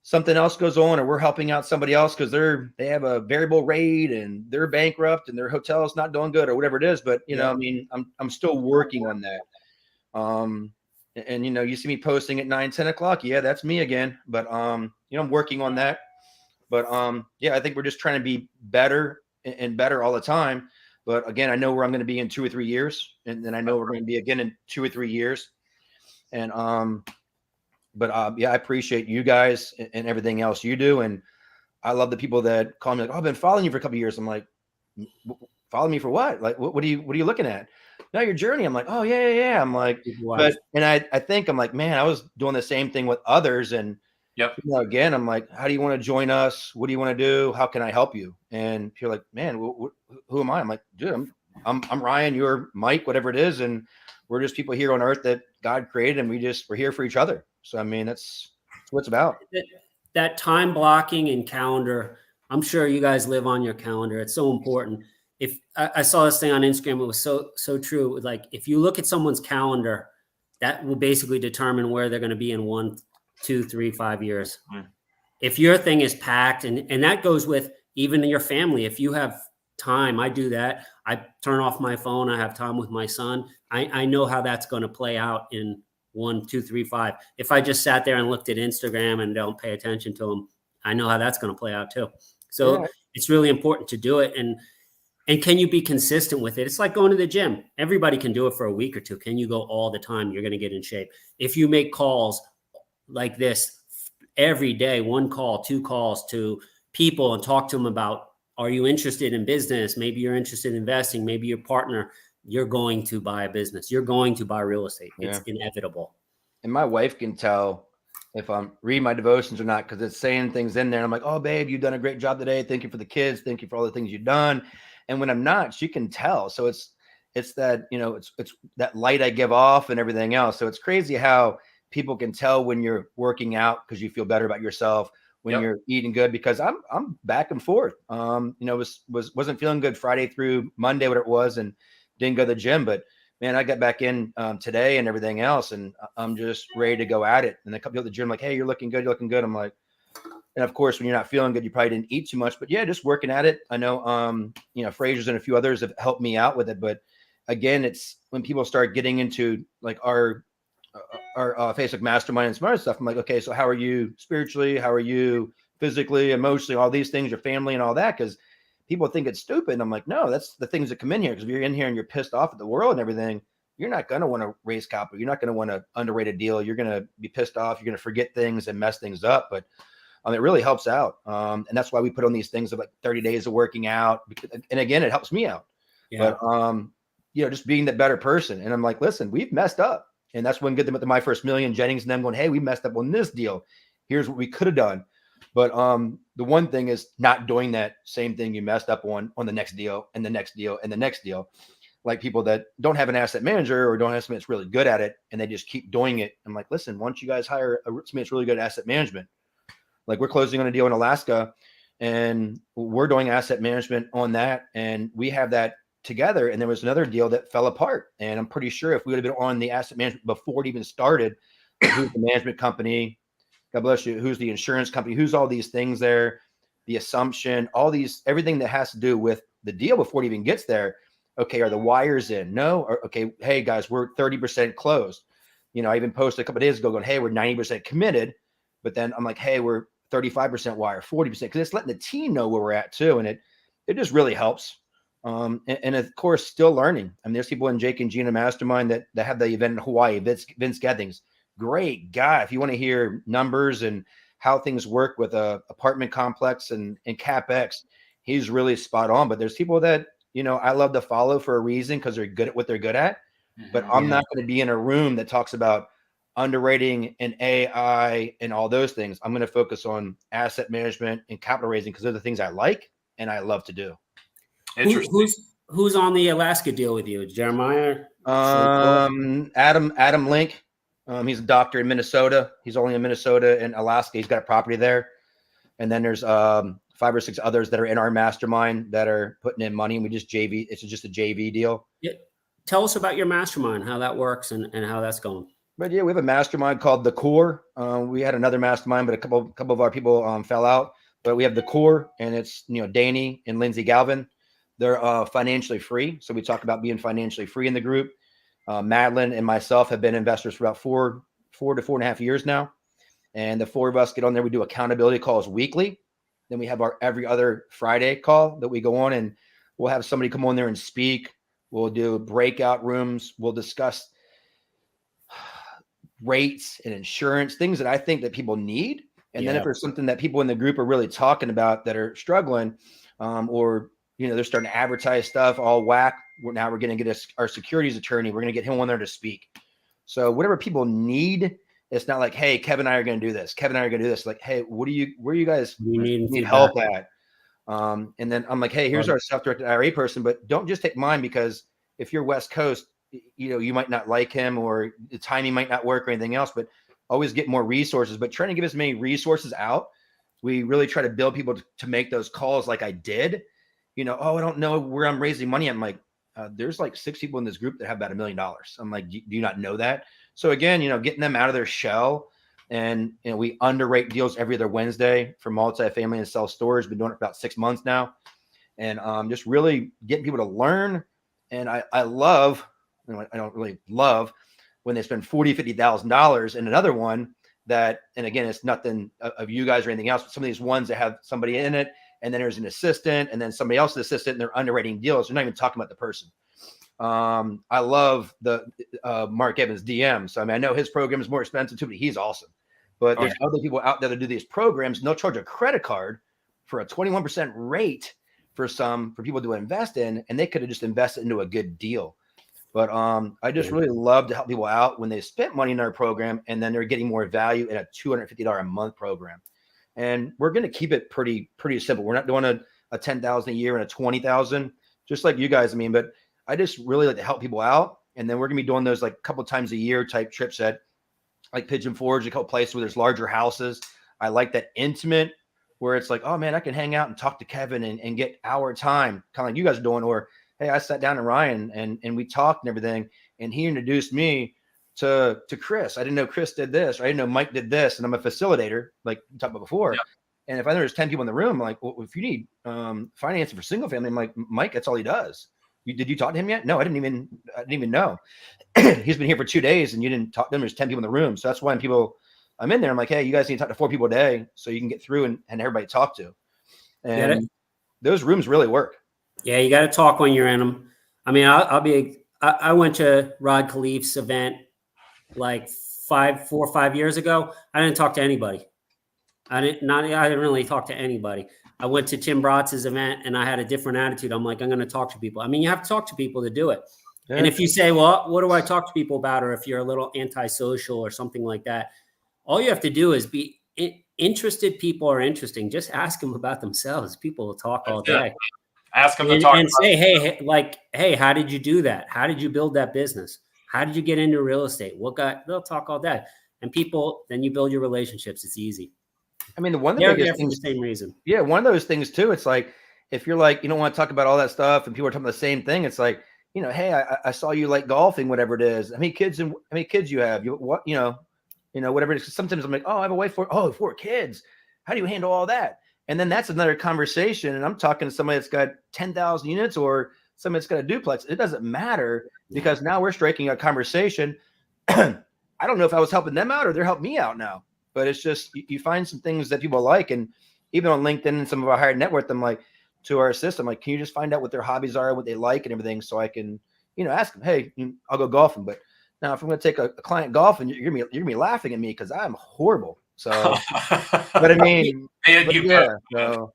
something else goes on, or we're helping out somebody else because they have a variable rate and they're bankrupt and their hotel's not doing good or whatever it is. But I mean, I'm still working on that. And you see me posting at 9, 10 o'clock. Yeah, that's me again. But I'm working on that. But yeah, I think we're just trying to be better and better all the time. But again, I know where I'm going to be in 2 or 3 years, and then I know we're going to be again in 2 or 3 years. And but yeah, I appreciate you guys and everything else you do, and I love the people that call me like, "Oh, I've been following you for a couple of years." I'm like, "Follow me for what? Like, what are you looking at?" No, your journey. I'm like, "Oh yeah." I'm like, but I think I'm like, man, I was doing the same thing with others, and yep. Again, I'm like, how do you want to join us? What do you want to do? How can I help you? And you're like, man, who am I? I'm like, dude, I'm Ryan, you're Mike, whatever it is, and we're just people here on earth that God created, and we're here for each other. So I mean, that's what it's about. That time blocking and calendar. I'm sure you guys live on your calendar. It's so important. If I saw this thing on Instagram, it was so true. Like if you look at someone's calendar, that will basically determine where they're going to be in 1, 2, 3, 5 years. If your thing is packed, and that goes with even your family. If you have time, I do that. I turn off my phone. I have time with my son. I know how that's going to play out in 1, 2, 3, 5. If I just sat there and looked at Instagram and don't pay attention to them, I know how that's going to play out too. So It's really important to do it. And can you be consistent with it? It's like going to the gym. Everybody can do it for a week or two. Can you go all the time? You're going to get in shape. If you make calls like this every day, 1 call, 2 calls to people and talk to them about, are you interested in business? Maybe you're interested in investing. Maybe your partner, you're going to buy a business. You're going to buy real estate. It's inevitable. And my wife can tell if I'm reading my devotions or not, because it's saying things in there. I'm like, oh, babe, you've done a great job today. Thank you for the kids. Thank you for all the things you've done. And when I'm not, she can tell. So it's that, it's that light I give off and everything else. So it's crazy how people can tell when you're working out because you feel better about yourself, when you're eating good, because I'm back and forth. Wasn't feeling good Friday through Monday, what it was, and didn't go to the gym, but man, I got back in today and everything else, and I'm just ready to go at it. And a couple people at the gym like, hey, you're looking good. You're looking good. I'm like, and of course, when you're not feeling good, you probably didn't eat too much, but yeah, just working at it. I know, Fraser's and a few others have helped me out with it, but again, it's when people start getting into like our Facebook mastermind and smart stuff. I'm like, okay, so how are you spiritually? How are you physically, emotionally, all these things, your family and all that? Because people think it's stupid. And I'm like, no, that's the things that come in here. Because if you're in here and you're pissed off at the world and everything, you're not going to want to raise capital. You're not going to want to underrate a deal. You're going to be pissed off. You're going to forget things and mess things up. But it really helps out. And that's why we put on these things of like 30 days of working out. And again, it helps me out. Yeah. But, just being that better person. And I'm like, listen, we've messed up. And that's when get them at My First Million, Jennings and them going, hey, we messed up on this deal. Here's what we could have done. But the one thing is not doing that same thing you messed up on the next deal and the next deal and the next deal. Like people that don't have an asset manager or don't have somebody that's really good at it and they just keep doing it. I'm like, listen, why don't you guys hire somebody that's really good at asset management? Like we're closing on a deal in Alaska and we're doing asset management on that. And we have that together, and there was another deal that fell apart. And I'm pretty sure if we would have been on the asset management before it even started, who's the management company, God bless you, who's the insurance company, who's all these things there, the assumption, all these, everything that has to do with the deal before it even gets there. Okay, are the wires in? No. Or, okay, hey guys, we're 30% closed. You know, I even posted a couple of days ago going, hey, we're 90% committed. But then I'm like, hey, we're 35% wire, 40%, because it's letting the team know where we're at too. And it just really helps. And of course, still learning. I mean, there's people in Jake and Gina Mastermind that have the event in Hawaii, Vince Gethings. Great guy. If you want to hear numbers and how things work with a apartment complex and CapEx, he's really spot on. But there's people that, you know, I love to follow for a reason because they're good at what they're good at. But I'm not going to be in a room that talks about underwriting and AI and all those things. I'm going to focus on asset management and capital raising because they're the things I like and I love to do. Interesting. Who's on the Alaska deal with you? Jeremiah? Adam Link. He's a doctor in Minnesota. He's only in Minnesota and Alaska. He's got a property there. And then there's 5 or 6 others that are in our mastermind that are putting in money. And we just JV. It's just a JV deal. Yeah. Tell us about your mastermind, how that works and how that's going. But yeah, we have a mastermind called The Core. We had another mastermind, but a couple of our people fell out. But we have The Core, and it's, you know, Danny and Lindsay Galvin. They're financially free. So we talk about being financially free in the group. Madeline and myself have been investors for about 4 to 4.5 years now. And the 4 of us get on there. We do accountability calls weekly. Then we have our every other Friday call that we go on, and we'll have somebody come on there and speak. We'll do breakout rooms. We'll discuss rates and insurance, things that I think that people need. And then if there's something that people in the group are really talking about that are struggling, or, you know, they're starting to advertise stuff all whack, we're going to get our securities attorney. We're going to get him on there to speak. So whatever people need, it's not like, hey, Kevin and I are going to do this. Kevin and I are going to do this. Like, hey, where you guys need help at? And then I'm like, hey, here's our self-directed IRA person, but don't just take mine, because if you're West Coast, you know, you might not like him or the timing might not work or anything else, but always get more resources. But trying to give as many resources out, we really try to build people to make those calls like I did. You know, oh, I don't know where I'm raising money. I'm like, there's like 6 people in this group that have about $1 million. I'm like, do you not know that? So again, you know, getting them out of their shell. And, you know, we underwrite deals every other Wednesday for multifamily and self-storage. Been doing it for about 6 months now. And just really getting people to learn. And I love, you know, I don't really love when they spend $40,000, $50,000 in another one that, and again, it's nothing of you guys or anything else, but some of these ones that have somebody in it, and then there's an assistant, and then somebody else's assistant, and they're underwriting deals. They're not even talking about the person. I love the Mark Evans DM. So I mean, I know his program is more expensive too, but he's awesome. But there's other people out there that do these programs, and they'll charge a credit card for a 21% rate for people to invest in, and they could have just invested into a good deal. But I just really love to help people out when they spent money in our program, and then they're getting more value in a $250 a month program. And we're going to keep it pretty simple. We're not doing a $10,000 a year and a $20,000, just like you guys. I mean, but I just really like to help people out. And then we're going to be doing those like a couple of times a year type trips at like Pigeon Forge, a couple places where there's larger houses. I like that intimate where it's like, oh man, I can hang out and talk to Kevin and get our time, kind of like you guys are doing. Or, hey, I sat down to Ryan and we talked and everything. And he introduced me to Chris. I didn't know Chris did this. Or I didn't know Mike did this. And I'm a facilitator, like we talked about before. Yep. And if I know there's 10 people in the room, I'm like, well, if you need financing for single family, I'm like, Mike, that's all he does. Did you talk to him yet? No, I didn't even know. He's been here for 2 days and you didn't talk to him. There's 10 people in the room. So that's why I'm in there. I'm like, hey, you guys need to talk to 4 people a day so you can get through and everybody talk to. And those rooms really work. Yeah, you got to talk when you're in them. I mean, I went to Rod Khleif's event like 4 or 5 years ago. I didn't talk to anybody. I didn't really talk to anybody. I went to Tim Brotz's event and I had a different attitude. I'm like, I'm going to talk to people. I mean, you have to talk to people to do it. Yeah. And if you say, well, what do I talk to people about? Or if you're a little antisocial or something like that, all you have to do is be interested. People are interesting. Just ask them about themselves. People will talk all day. Ask them to talk and say, hey, how did you do that? How did you build that business? How did you get into real estate? They'll talk all day. And then you build your relationships. It's easy. I mean, the biggest things, for the same reason. Yeah, one of those things too. It's like if you're like, you don't want to talk about all that stuff and people are talking about the same thing, it's like, hey, I saw you like golfing, whatever it is. How many kids you have? Whatever it is. Sometimes I'm like, oh, I have a wife, 4 kids. How do you handle all that? And then that's another conversation. And I'm talking to somebody that's got 10,000 units or somebody that's got a duplex. It doesn't matter because now we're striking a conversation. I don't know if I was helping them out or they're helping me out now, but it's just, you find some things that people like. And even on LinkedIn and some of our higher net worth, I'm like, to our system, like, can you just find out what their hobbies are, what they like and everything, so I can, ask them, hey, I'll go golfing. But now if I'm going to take a client golfing, you're gonna be laughing at me because I'm horrible. So, but I mean, so.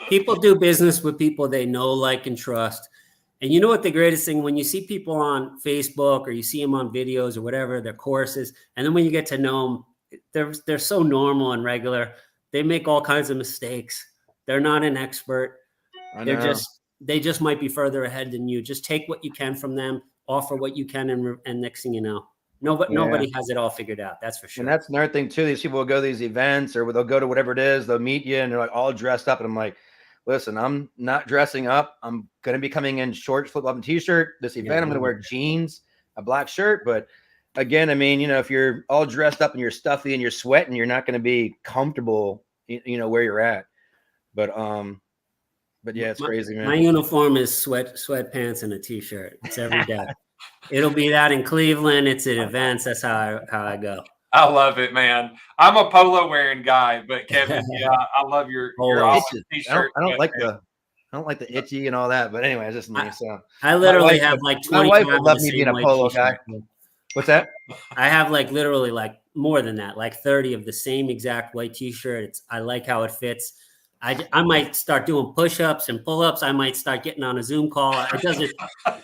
People do business with people they know, like, and trust. And you know what the greatest thing, when you see people on Facebook or you see them on videos or whatever, their courses, and then when you get to know them, they're so normal and regular. They make all kinds of mistakes. They're not an expert. They just might be further ahead than you. Just take what you can from them, offer what you can, and next thing you know, nobody has it all figured out. That's for sure. And that's another thing too. These people will go to these events or they'll go to whatever it is. They'll meet you and they're like all dressed up. And I'm like, listen, I'm not dressing up. I'm going to be coming in shorts, flip-flop, and t-shirt. This event, I'm going to wear jeans, a black shirt. But again, I mean, if you're all dressed up and you're stuffy and you're sweating, you're not going to be comfortable, where you're at. But yeah, it's crazy, man. My uniform is sweatpants and a t-shirt. It's every day. It'll be that in Cleveland. It's at events. That's how I go. I love it, man. I'm a polo wearing guy, but Kevin, I love your awesome t-shirt. I don't like the itchy and all that, but anyway, it's just me. So I literally have like 20. My wife would love me being a polo guy. What's that? I have like literally like more than that, like 30 of the same exact white t-shirt. I like how it fits. I might start doing push-ups and pull-ups. I might start getting on a Zoom call.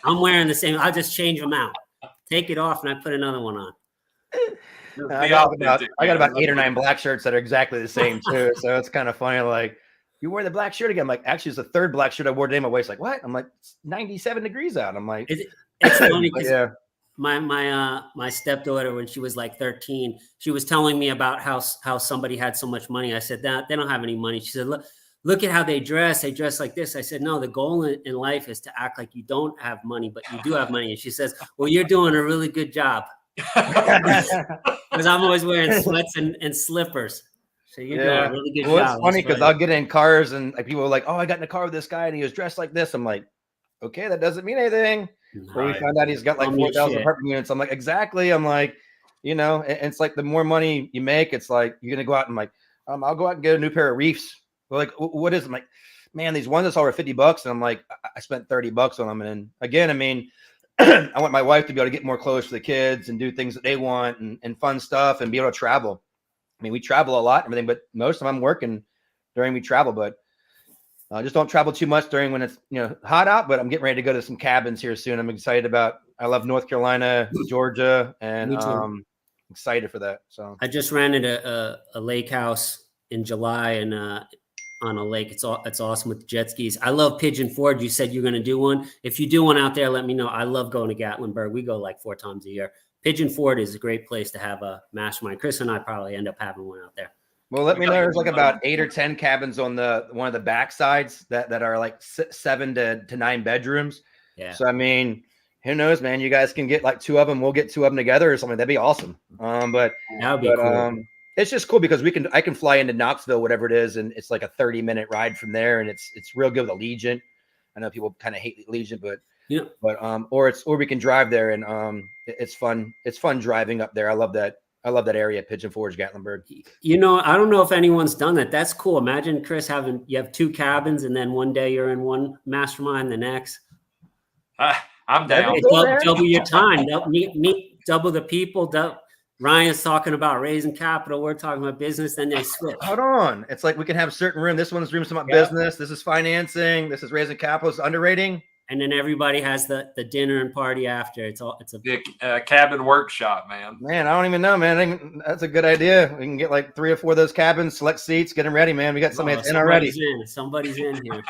I'm wearing the same. I'll just change them out, take it off, and I put another one on. I got about 8 or 9 black shirts that are exactly the same too. So it's kind of funny. Like, you wear the black shirt again. I'm like, actually, it's the 3rd black shirt I wore today. My wife's like, what? I'm like, it's 97 degrees out. I'm like, it's funny because my stepdaughter, when she was like 13, she was telling me about how somebody had so much money. I said, that they don't have any money. She said, look at how they dress. They dress like this. I said, no, the goal in life is to act like you don't have money, but you do have money. And she says, well, you're doing a really good job. Because I'm always wearing sweats and slippers. So you're doing a really good job. It's funny because I'll get in cars and like people are like, oh, I got in a car with this guy and he was dressed like this. I'm like, okay, that doesn't mean anything. When we found out he's got like 4,000 apartment units, I'm like, exactly. I'm like, it's like the more money you make, it's like you're gonna go out and like, I'll go out and get a new pair of reefs. We're like, what is it? I'm like, man, these ones that's over $50, and I'm like, I spent $30 on them. And again, I mean, I want my wife to be able to get more clothes for the kids and do things that they want and fun stuff and be able to travel. I mean, we travel a lot and everything, but most of them I'm working during we travel, but just don't travel too much during when it's hot out. But I'm getting ready to go to some cabins here soon. I'm excited about. I love North Carolina, Georgia, and excited for that. So I just rented a lake house in July and on a lake. It's awesome with jet skis. I love Pigeon Forge. You said you're going to do one. If you do one out there, let me know. I love going to Gatlinburg. We go like 4 times a year. Pigeon Forge is a great place to have a mastermind. Chris and I probably end up having one out there. Well, let me know. There's like about 8 or 10 cabins on one of the back sides that are like 7 to 9 bedrooms. Yeah. So I mean, who knows, man? You guys can get like 2 of them. We'll get 2 of them together or something. That'd be awesome. But that would be cool. It's just cool because I can fly into Knoxville, whatever it is, and it's like a 30-minute ride from there, and it's real good with Allegiant. I know people kind of hate Allegiant, but or we can drive there, and it's fun. It's fun driving up there. I love that area, Pigeon Forge, Gatlinburg. I don't know if anyone's done that. That's cool. Imagine, Chris, you have 2 cabins, and then one day you're in one mastermind, the next. I'm down. Double your time. Meet double the people. Ryan's talking about raising capital. We're talking about business. Then they switch. Hold on. It's like we can have certain room. This one's room's about business. This is financing. This is raising capital. It's underwriting. And then everybody has the dinner and party after. It's a cabin workshop, man. Man, I don't even know, man. That's a good idea. We can get like 3 or 4 of those cabins, select seats, get them ready, man. We got somebody that's in already. Somebody's in here.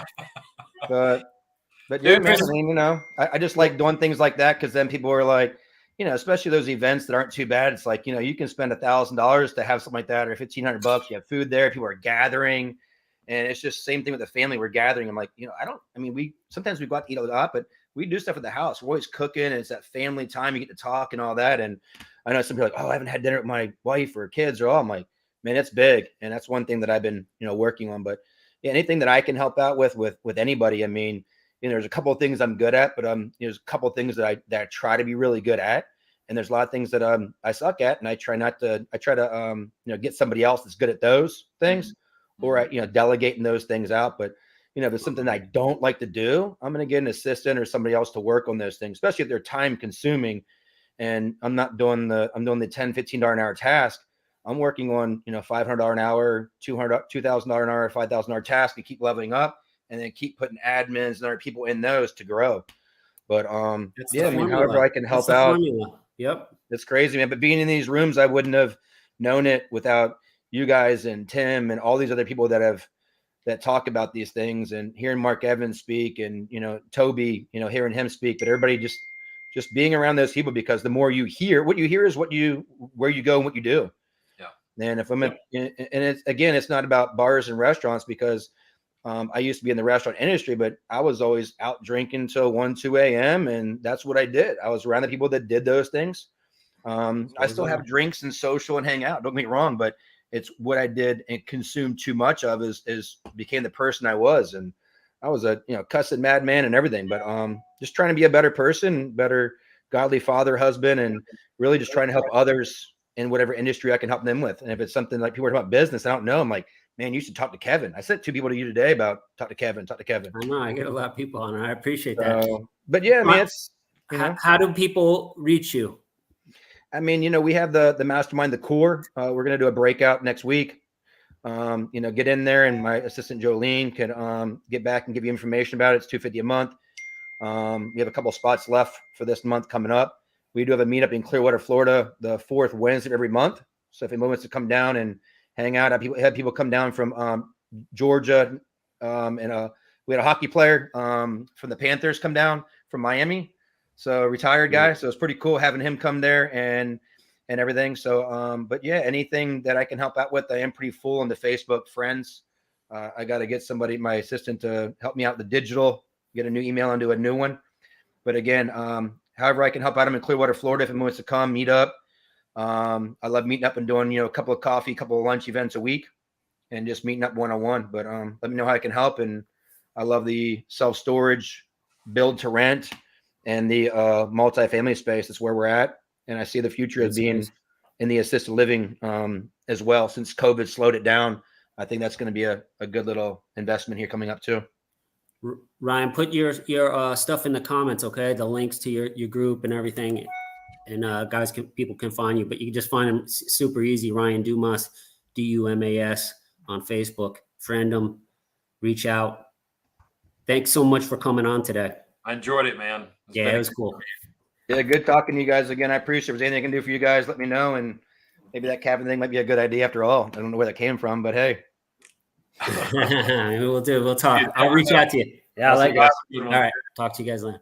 But yeah, man. I mean, I just like doing things like that because then people are like, especially those events that aren't too bad. It's like, you can spend $1,000 to have something like that, or $1,500. You have food there. People are gathering. And it's just same thing with the family. We're gathering. I'm like, we sometimes we go out to eat a lot, but we do stuff at the house. We're always cooking, and it's that family time. You get to talk and all that. And I know some people are like, oh, I haven't had dinner with my wife or kids or all. I'm like, man, it's big. And that's one thing that I've been, working on. But yeah, anything that I can help out with anybody. I mean, there's a couple of things I'm good at, but there's a couple of things that I try to be really good at. And there's a lot of things that I suck at, and I try to get somebody else that's good at those things, or delegating those things out. But if it's something I don't like to do, I'm going to get an assistant or somebody else to work on those things, especially if they're time consuming. And I'm doing the $10, $15 an hour task. I'm working on, $500 an hour, $2,000 an hour, $5,000 task, and keep leveling up, and then keep putting admins and other people in those to grow. But however I can help out. Formula. Yep. It's crazy, man. But being in these rooms, I wouldn't have known it without you guys and Tim and all these other people that talk about these things, and hearing Mark Evans speak, and Toby, hearing him speak. But everybody just being around those people, because the more you hear, what you hear is where you go and what you do. Yeah. And if and it's not about bars and restaurants, because I used to be in the restaurant industry, but I was always out drinking till 1, 2 a.m. And that's what I did. I was around the people that did those things. I still have drinks and social and hang out. Don't get me wrong, but it's what I did and consumed too much of is became the person I was. And I was a, cussing madman and everything, but just trying to be a better person, better godly father, husband, and really just trying to help others in whatever industry I can help them with. And if it's something like people are talking about business, I don't know. I'm like, man, you should talk to Kevin. I sent 2 people to you today about talk to Kevin. I know I get a lot of people on it. I appreciate that. But yeah, I mean, it's how do people reach you? I mean, we have the mastermind, the core. We're going to do a breakout next week. Get in there, and my assistant Jolene can get back and give you information about it. It's $250 a month. We have a couple spots left for this month coming up. We do have a meetup in Clearwater, Florida, the 4th Wednesday of every month. So if anyone wants to come down and hang out, I had people come down from Georgia, and we had a hockey player from the Panthers come down from Miami. So retired guy. So it's pretty cool having him come there and everything. So, but yeah, anything that I can help out with, I am pretty full on the Facebook friends. I got to get somebody, my assistant, to help me out with the digital, get a new email and do a new one. But again, however I can help out, I'm in Clearwater, Florida. If anyone wants to come meet up, I love meeting up and doing, a couple of coffee, a couple of lunch events a week, and just meeting up one-on-one. But let me know how I can help. And I love the self-storage, build to rent, and the multifamily space. That's where we're at. And I see the future as being in the assisted living as well. Since COVID slowed it down, I think that's going to be a good little investment here coming up too. Ryan, put your stuff in the comments, okay? The links to your group and everything. And people can find you, but you can just find him super easy. Ryan Dumas, Dumas on Facebook. Friend him, reach out. Thanks so much for coming on today. I enjoyed it, man. It was cool. Yeah, good talking to you guys again. I appreciate it. If there's anything I can do for you guys, let me know. And maybe that cabin thing might be a good idea after all. I don't know where that came from, but hey. We'll talk. I'll reach out to you. Yeah, I like it. All right. Talk to you guys later.